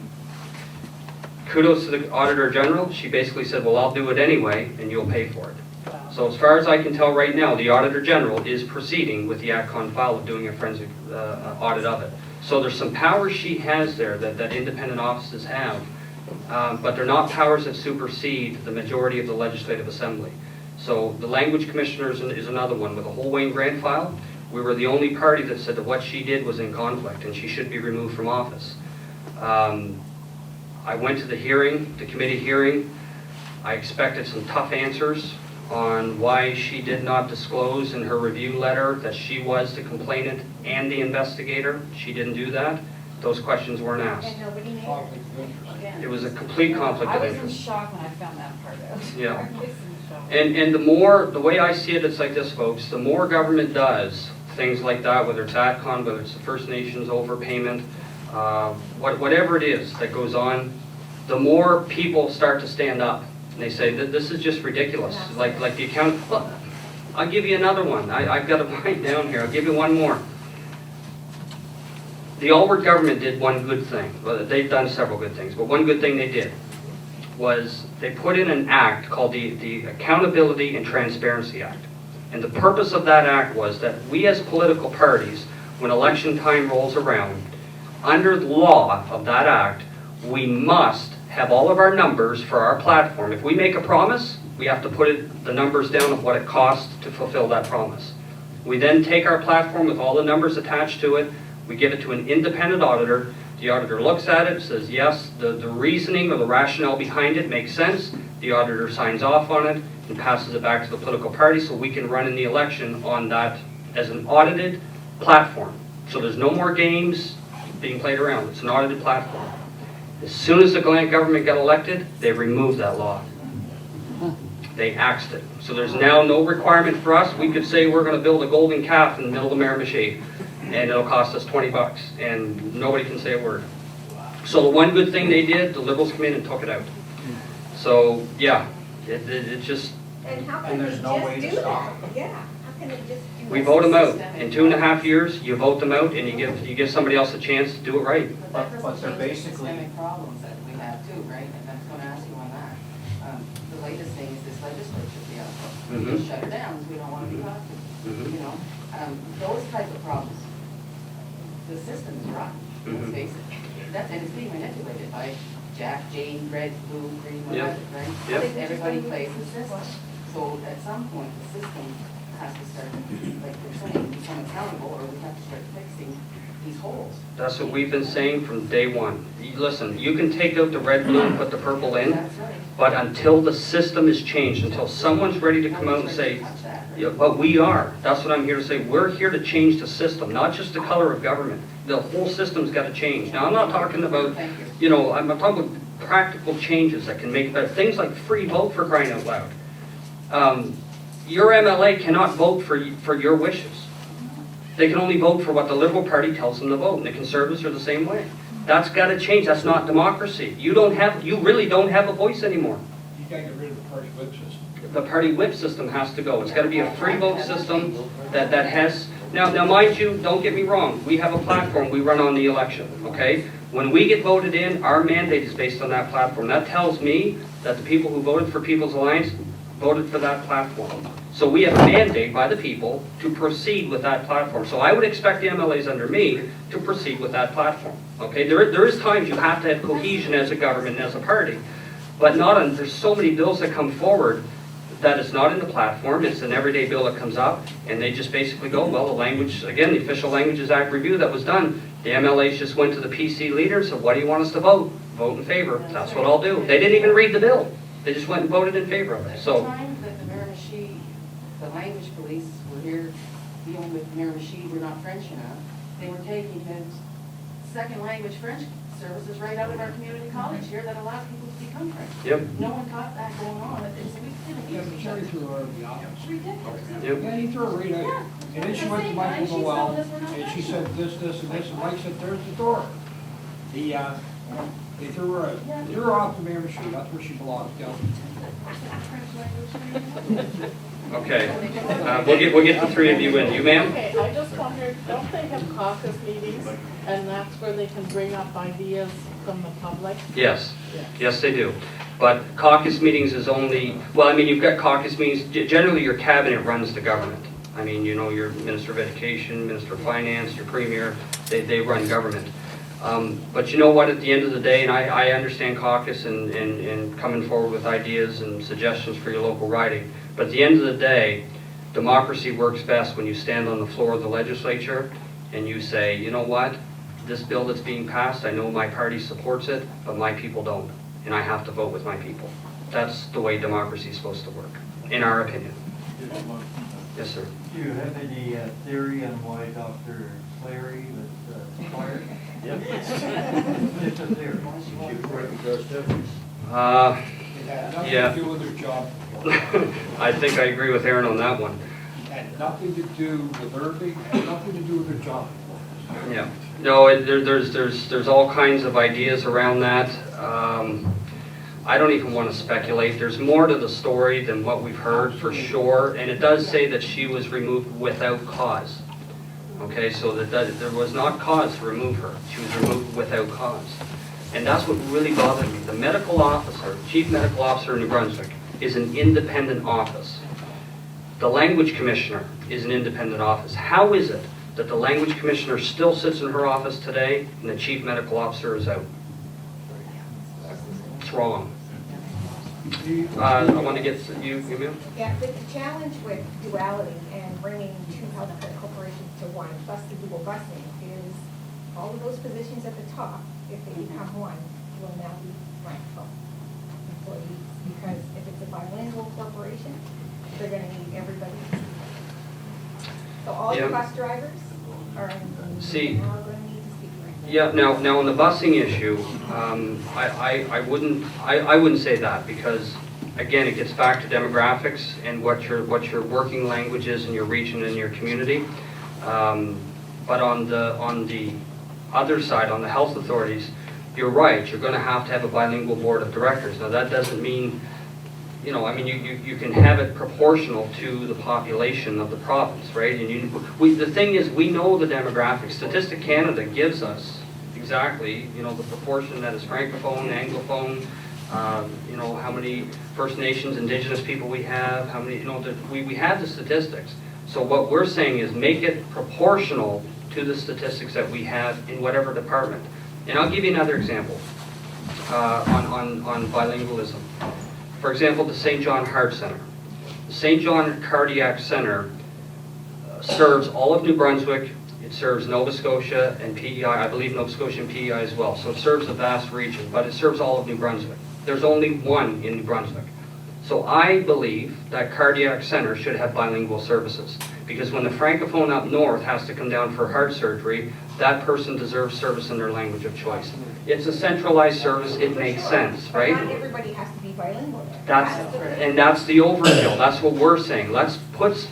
Speaker 2: Kudos to the Auditor General. She basically said, well, I'll do it anyway, and you'll pay for it. So as far as I can tell right now, the Auditor General is proceeding with the AtCon file of doing a forensic audit of it. So there's some powers she has there that independent offices have, but they're not powers that supersede the majority of the Legislative Assembly. So the Language Commissioner is another one with a whole Wayne Grant file. We were the only party that said that what she did was in conflict and she should be removed from office. I went to the hearing, the committee hearing. I expected some tough answers on why she did not disclose in her review letter that she was the complainant and the investigator. She didn't do that. Those questions weren't asked.
Speaker 15: And nobody made
Speaker 5: Conflict of interest.
Speaker 2: It was a complete conflict
Speaker 3: I
Speaker 2: of
Speaker 3: was in
Speaker 2: interest.
Speaker 3: shock when I found that part out.
Speaker 2: Yeah.
Speaker 3: I was in shock.
Speaker 2: And the way I see it, it's like this, folks. The more government does things like that, whether it's AtCon, whether it's the First Nations overpayment, whatever it is that goes on, the more people start to stand up. And they say, this is just ridiculous. Like the account, look, I'll give you another one. I've got it right down here. I'll give you one more. The Alward government did one good thing. Well, they've done several good things, but one good thing they did was they put in an act called the Accountability and Transparency Act. And the purpose of that act was that we as political parties, when election time rolls around, under the law of that act, we must have all of our numbers for our platform. If we make a promise, we have to put the numbers down of what it costs to fulfill that promise. We then take our platform with all the numbers attached to it, we give it to an independent auditor. The auditor looks at it, says yes, the reasoning or the rationale behind it makes sense. The auditor signs off on it and passes it back to the political party so we can run in the election on that as an audited platform. So there's no more games being played around. It's an audited platform. As soon as the government got elected, they removed that law. They axed it. So there's now no requirement for us. We could say we're going to build a golden calf in the middle of Miramichi, and it'll cost us $20, and nobody can say a word. So the one good thing they did, the Liberals come in and took it out. So yeah, it just...
Speaker 15: And how can
Speaker 14: And
Speaker 15: they
Speaker 14: there's
Speaker 15: just
Speaker 14: no way to
Speaker 15: do
Speaker 14: stop
Speaker 15: that? Yeah, how can they just do that?
Speaker 2: We vote them out. In 2.5 years, you vote them out, and you give somebody else a chance to do it right.
Speaker 10: But that
Speaker 14: But
Speaker 10: doesn't
Speaker 14: they're
Speaker 10: change the
Speaker 14: basically-
Speaker 10: systemic problems that we have too, right? And I was gonna ask you on that. The latest thing is this legislature, the outlook. We
Speaker 2: Mhm.
Speaker 10: just shut her down, because we don't wanna be talking,
Speaker 2: Mhm.
Speaker 10: you know? Those type of problems, the system is rotten, let's
Speaker 2: Mhm.
Speaker 10: face it. And it's being manipulated by Jack, Jane, red, blue, green,
Speaker 2: Yep.
Speaker 10: whatever, right?
Speaker 2: Yep.
Speaker 10: Everybody plays the system. So at some point, the system has to start, like they're saying, become accountable, or we have to start fixing these holes.
Speaker 2: That's what we've been saying from day one. Listen, you can take out the red, blue, and put the purple in,
Speaker 10: That's right.
Speaker 2: but until the system is changed, until someone's ready to come out and say,
Speaker 10: Touch that, right?
Speaker 2: yeah, but we are. That's what I'm here to say. We're here to change the system, not just the color of government. The whole system's got to change. Now, I'm not talking about,
Speaker 10: Thank you.
Speaker 2: I'm talking about practical changes that can make it better. Things like free vote, for crying out loud. Your MLA cannot vote for your wishes. They can only vote for what the Liberal Party tells them to vote, and the Conservatives are the same way. That's got to change. That's not democracy. You really don't have a voice anymore.
Speaker 5: You can't get rid of the party whip system.
Speaker 2: The party whip system has to go. It's got to be a free vote system that has... Now, mind you, don't get me wrong. We have a platform. We run on the election, okay? When we get voted in, our mandate is based on that platform. That tells me that the people who voted for People's Alliance voted for that platform. So we have a mandate by the people to proceed with that platform. So I would expect the MLAs under me to proceed with that platform, okay? There is times you have to have cohesion as a government and as a party, but there's so many bills that come forward that it's not in the platform, it's an everyday bill that comes up, and they just basically go, well, the language, again, the Official Languages Act review that was done, the MLAs just went to the PC leaders, said, what do you want us to vote? Vote in favor. That's what I'll do. They didn't even read the bill. They just went and voted in favor of it.
Speaker 10: At the
Speaker 2: So,
Speaker 10: time that the Miramichi, the language police were here dealing with Miramichi, we're not French enough, they were taking his second language French services right out of our community college here that allow people to become French.
Speaker 2: Yep.
Speaker 10: No one taught that going on, it's, we didn't
Speaker 4: Yeah,
Speaker 10: use
Speaker 4: but
Speaker 10: each
Speaker 4: Sherry
Speaker 10: other.
Speaker 4: threw her out of the office.
Speaker 10: It's ridiculous.
Speaker 2: Yep.
Speaker 4: Yeah, he threw her right out.
Speaker 10: Yeah.
Speaker 4: And then she went to
Speaker 10: And
Speaker 4: Michael
Speaker 10: she's
Speaker 4: Noel,
Speaker 10: told us we're not
Speaker 4: and she
Speaker 10: ready.
Speaker 4: said this, and this, and Mike said, there's the door. They threw her out. Threw her off to Miramichi, that's where she belongs, down.
Speaker 2: Okay, we'll get the three of you in. You, ma'am?
Speaker 7: Okay, I just wondered, don't they have caucus meetings, and that's where they can bring up ideas from the public?
Speaker 2: Yes,
Speaker 7: Yeah.
Speaker 2: yes, they do. But caucus meetings is only, well, I mean, you've got caucus meetings, generally your cabinet runs the government. I mean, you know, your Minister of Education, Minister of Finance, your Premier, they run government. But you know what, at the end of the day, and I understand caucus and coming forward with ideas and suggestions for your local riding, but at the end of the day, democracy works best when you stand on the floor of the legislature and you say, you know what, this bill that's being passed, I know my party supports it, but my people don't, and I have to vote with my people. That's the way democracy is supposed to work, in our opinion. Yes, sir.
Speaker 16: Do you have any theory on why Dr. Clary was fired?
Speaker 8: Yep.
Speaker 16: Just a theory.
Speaker 4: It had nothing
Speaker 2: Yeah.
Speaker 4: to do with her job.
Speaker 2: I think I agree with Aaron on that one.
Speaker 4: It had nothing to do with Irving, it had nothing to do with her job.
Speaker 2: Yeah. No, there's all kinds of ideas around that. I don't even want to speculate. There's more to the story than what we've heard for sure, and it does say that she was removed without cause. Okay, so that there was not cause to remove her. She was removed without cause. And that's what really bothered me. The medical officer, chief medical officer in New Brunswick, is an independent office. The language commissioner is an independent office. How is it that the language commissioner still sits in her office today and the chief medical officer is out? It's wrong. I want to get you, ma'am?
Speaker 15: Yeah, the challenge with duality and bringing two healthcare corporations to one, plus the dual busing, is all of those positions at the top, if they become one, will now be Francophone employees. Because if it's a bilingual corporation, they're gonna need everybody to speak French. So all your
Speaker 2: Yeah.
Speaker 15: bus drivers are
Speaker 2: See.
Speaker 15: now gonna need to speak French.
Speaker 2: Yeah, now on the busing issue, I wouldn't say that, because again, it gets back to demographics and what your working language is in your region and your community. But on the other side, on the health authorities, you're right, you're going to have a bilingual board of directors. Now that doesn't mean, you know, I mean, you can have it proportional to the population of the province, right? And the thing is, we know the demographics. Statistic Canada gives us exactly, you know, the proportion that is Francophone, Anglophone, you know, how many First Nations, Indigenous people we have, how many, you know, we have the statistics. So what we're saying is make it proportional to the statistics that we have in whatever department. And I'll give you another example on bilingualism. For example, the St. John Heart Center. The St. John Cardiac Center serves all of New Brunswick. It serves Nova Scotia and PEI, I believe Nova Scotia and PEI as well. So it serves a vast region, but it serves all of New Brunswick. There's only one in New Brunswick. So I believe that cardiac center should have bilingual services, because when the Francophone up north has to come down for heart surgery, that person deserves service in their language of choice. It's a centralized service, it makes sense,
Speaker 15: But
Speaker 2: right?
Speaker 15: not everybody has to be bilingual.
Speaker 2: That's the overkill. That's what we're saying. Let's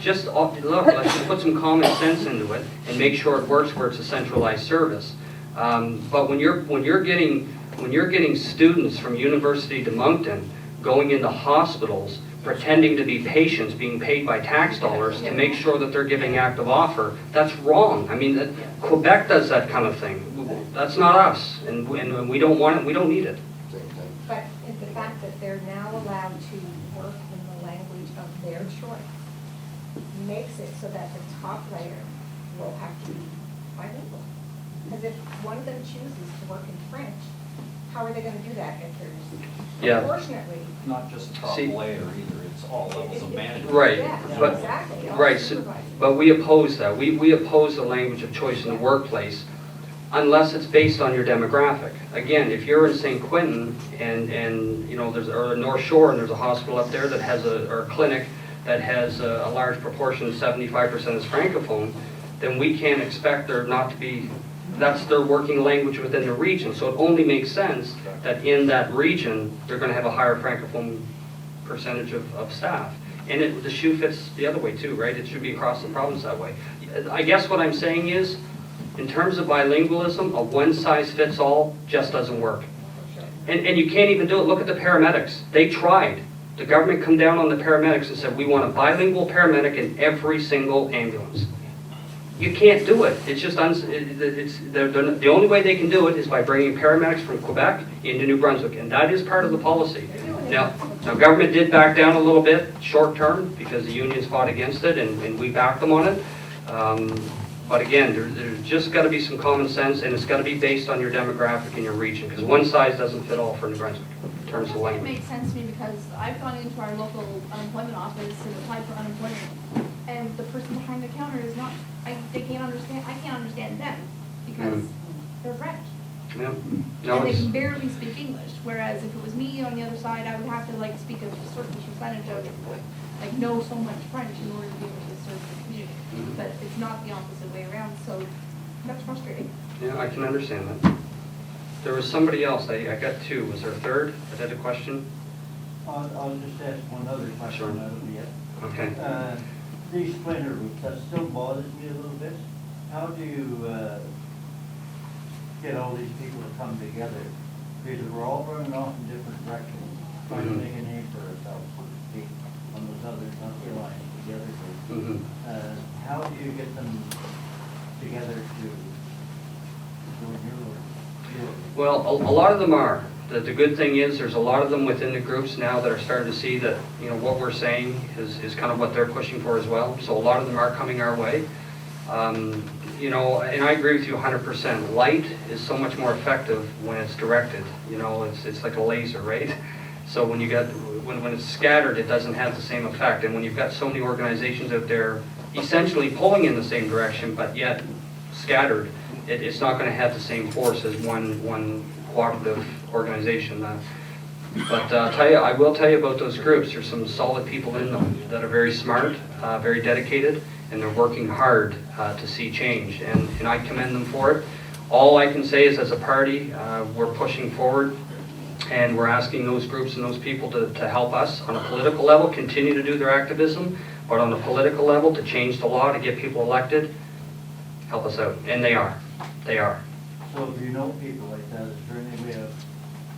Speaker 2: just put some common sense into it and make sure it works where it's a centralized service. But when you're getting students from University to Moncton going into hospitals, pretending to be patients, being paid by tax dollars to make sure that they're giving active offer, that's wrong. I mean, Quebec does that kind of thing. That's not us, and we don't want it. We don't need it.
Speaker 15: But the fact that they're now allowed to work in the language of their choice makes it so that the top layer will have to be bilingual. Because if one of them chooses to work in French, how are they going to do that if there's proportionately?
Speaker 14: Not just the top layer either, it's all levels of management.
Speaker 2: Right,
Speaker 15: Yeah,
Speaker 2: but
Speaker 15: exactly. All
Speaker 2: right,
Speaker 15: supervisors.
Speaker 2: but we oppose that. We oppose the language of choice in the workplace unless it's based on your demographic. Again, if you're in St. Quentin and you know or North Shore and there's a hospital up there that has or a clinic that has a large proportion, 75% is Francophone, then we can't expect there not to be that's their working language within the region. So it only makes sense that in that region, they're going to have a higher Francophone percentage of staff. And the shoe fits the other way too, right? It should be across the province that way. I guess what I'm saying is, in terms of bilingualism, a one-size-fits-all just doesn't work. And you can't even do it. Look at the paramedics. They tried. The government come down on the paramedics and said, we want a bilingual paramedic in every single ambulance. You can't do it. It's just, the only way they can do it is by bringing paramedics from Quebec into New Brunswick, and that is part of the policy. Now government did back down a little bit, short term, because the unions fought against it, and we backed them on it. But again, there's just got to be some common sense, and it's got to be based on your demographic and your region, because one size doesn't fit all for New Brunswick in terms of
Speaker 13: It
Speaker 2: language.
Speaker 13: makes sense to me because I've gone into our local unemployment office and applied for unemployment, and the person behind the counter is not, they can't understand, I can't understand them, because they're French.
Speaker 2: Yeah. No,
Speaker 13: And they
Speaker 2: it's,
Speaker 13: can barely speak English, whereas if it was me on the other side, I would have to like speak a certain percentage of, like know so much French in order to be able to serve the community. But it's not the opposite way around, so that's frustrating.
Speaker 2: yeah, I can understand that. There was somebody else, I got two. Was there a third? I had a question?
Speaker 16: I'll just ask one other question.
Speaker 2: Sure.
Speaker 16: That'll be it.
Speaker 2: Okay.
Speaker 16: These splinter groups, that still bothers me a little bit. How do you get all these people to come together? Because we're all running off in different directions, trying to make a name for ourselves, so to speak, on those others, not the alliance, the other groups. How do you get them together to join your work?
Speaker 2: Well, a lot of them are. The good thing is there's a lot of them within the groups now that are starting to see that, you know, what we're saying is kind of what they're pushing for as well. So a lot of them are coming our way. You know, and I agree with you 100%. Light is so much more effective when it's directed. You know, it's like a laser, right? So when you get when it's scattered, it doesn't have the same effect. And when you've got so many organizations out there essentially pulling in the same direction, but yet scattered, it's not going to have the same force as one cooperative organization. But I will tell you about those groups. There's some solid people in them that are very smart, very dedicated, and they're working hard to see change. And I commend them for it. All I can say is, as a party, we're pushing forward, and we're asking those groups and those people to help us on a political level, continue to do their activism, but on a political level, to change the law, to get people elected, help us out. And they are. They are.
Speaker 16: So if you know people like that, is there any way of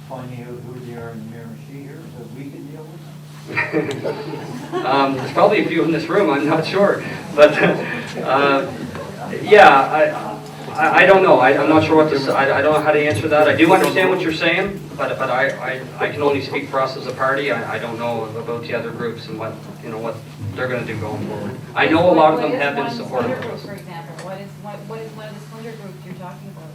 Speaker 16: finding out who they are in Miramichi here, so we can deal with them?
Speaker 2: There's probably a few in this room, I'm not sure. But, yeah, I don't know. I'm not sure what to say. I don't know how to answer that. I do understand what you're saying, but I can only speak for us as a party. I don't know about the other groups and what they're going to do going forward. I know a lot of them have been supportive of us.
Speaker 3: For example, what is one of the splinter groups you're talking about?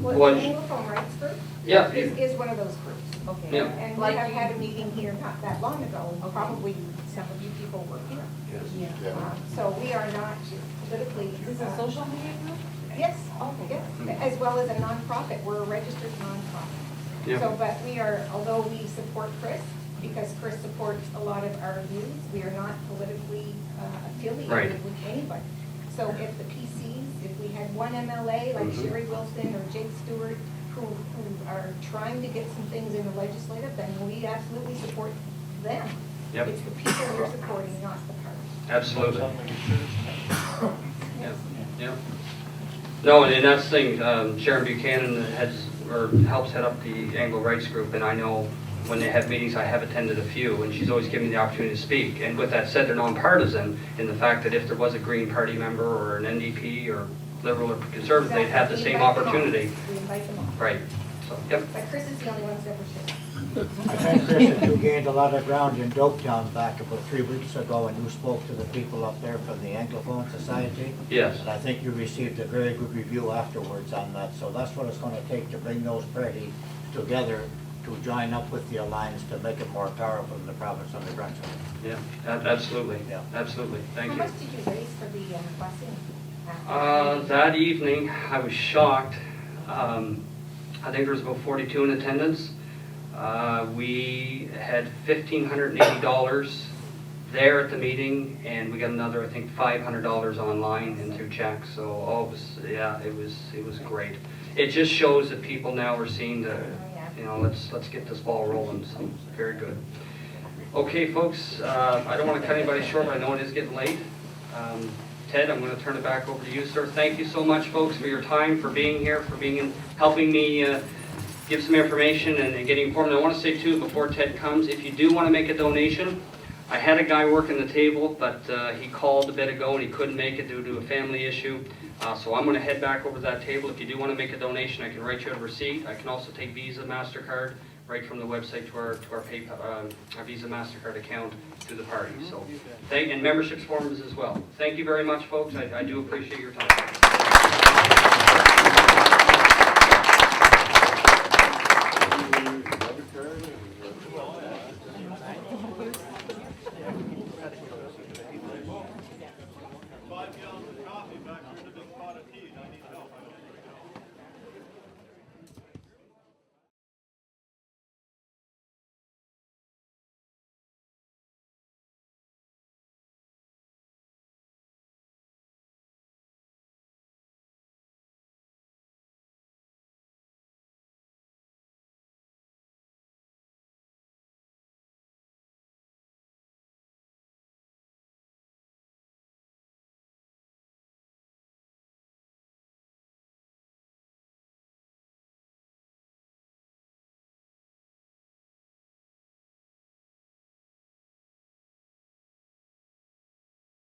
Speaker 15: Well,
Speaker 2: What-
Speaker 15: the Anglophone Rights Group
Speaker 2: Yeah.
Speaker 15: is one of those groups.
Speaker 3: Okay.
Speaker 2: Yeah.
Speaker 15: And we have had a meeting here not that long ago, probably some of you people were here. So we are not politically.
Speaker 3: Is this a social media group?
Speaker 15: Yes, yes, as well as a nonprofit. We're a registered nonprofit.
Speaker 2: Yeah.
Speaker 15: So, but we are, although we support Kris, because Kris supports a lot of our views, we are not politically affiliated
Speaker 2: Right.
Speaker 15: with anybody. So if the PCs, if we had one MLA like Sherry Wilson or Jake Stewart, who are trying to get some things in the legislative, then we absolutely support them.
Speaker 2: Yep.
Speaker 15: It's the people we're supporting, not the party.
Speaker 2: Absolutely. Yeah. No, and that's the thing. Sharon Buchanan helps head up the Anglo Rights Group, and I know when they have meetings, I have attended a few, and she's always given me the opportunity to speak. And with that said, they're nonpartisan in the fact that if there was a Green Party member or an NDP or Liberal or Conservative, they'd have the same opportunity.
Speaker 15: We invite them all.
Speaker 2: Right. So, yep.
Speaker 15: But Kris is the only one who's ever shared.
Speaker 12: I think, Kris, that you gained a lot of ground in Dopetown back about 3 weeks ago, and you spoke to the people up there from the Anglophone Society.
Speaker 2: Yes.
Speaker 12: And I think you received a very good review afterwards on that. So that's what it's going to take to bring those parties together to join up with the alliance to make it more powerful in the province of New Brunswick.
Speaker 2: Yeah, absolutely.
Speaker 12: Yeah.
Speaker 2: Absolutely. Thank you.
Speaker 15: How much did you raise for the busing?
Speaker 2: That evening, I was shocked. I think there was about 42 in attendance. We had $1,580 there at the meeting, and we got another, I think, $500 online and through checks. So, oh, it was great. It just shows that people now are seeing the, let's get this ball rolling. So, very good. Okay, folks, I don't want to cut anybody short, but I know it is getting late. Ted, I'm going to turn it back over to you, sir. Thank you so much, folks, for your time, for being here, for helping me give some information and getting informed. I want to say, too, before Ted comes, if you do want to make a donation, I had a guy working the table, but he called a bit ago and he couldn't make it due to a family issue. So I'm going to head back over to that table. If you do want to make a donation, I can write you a receipt. I can also take Visa, MasterCard, right from the website to our PayPal, our Visa, MasterCard account to the party. So, and memberships forms as well. Thank you very much, folks. I do appreciate your time.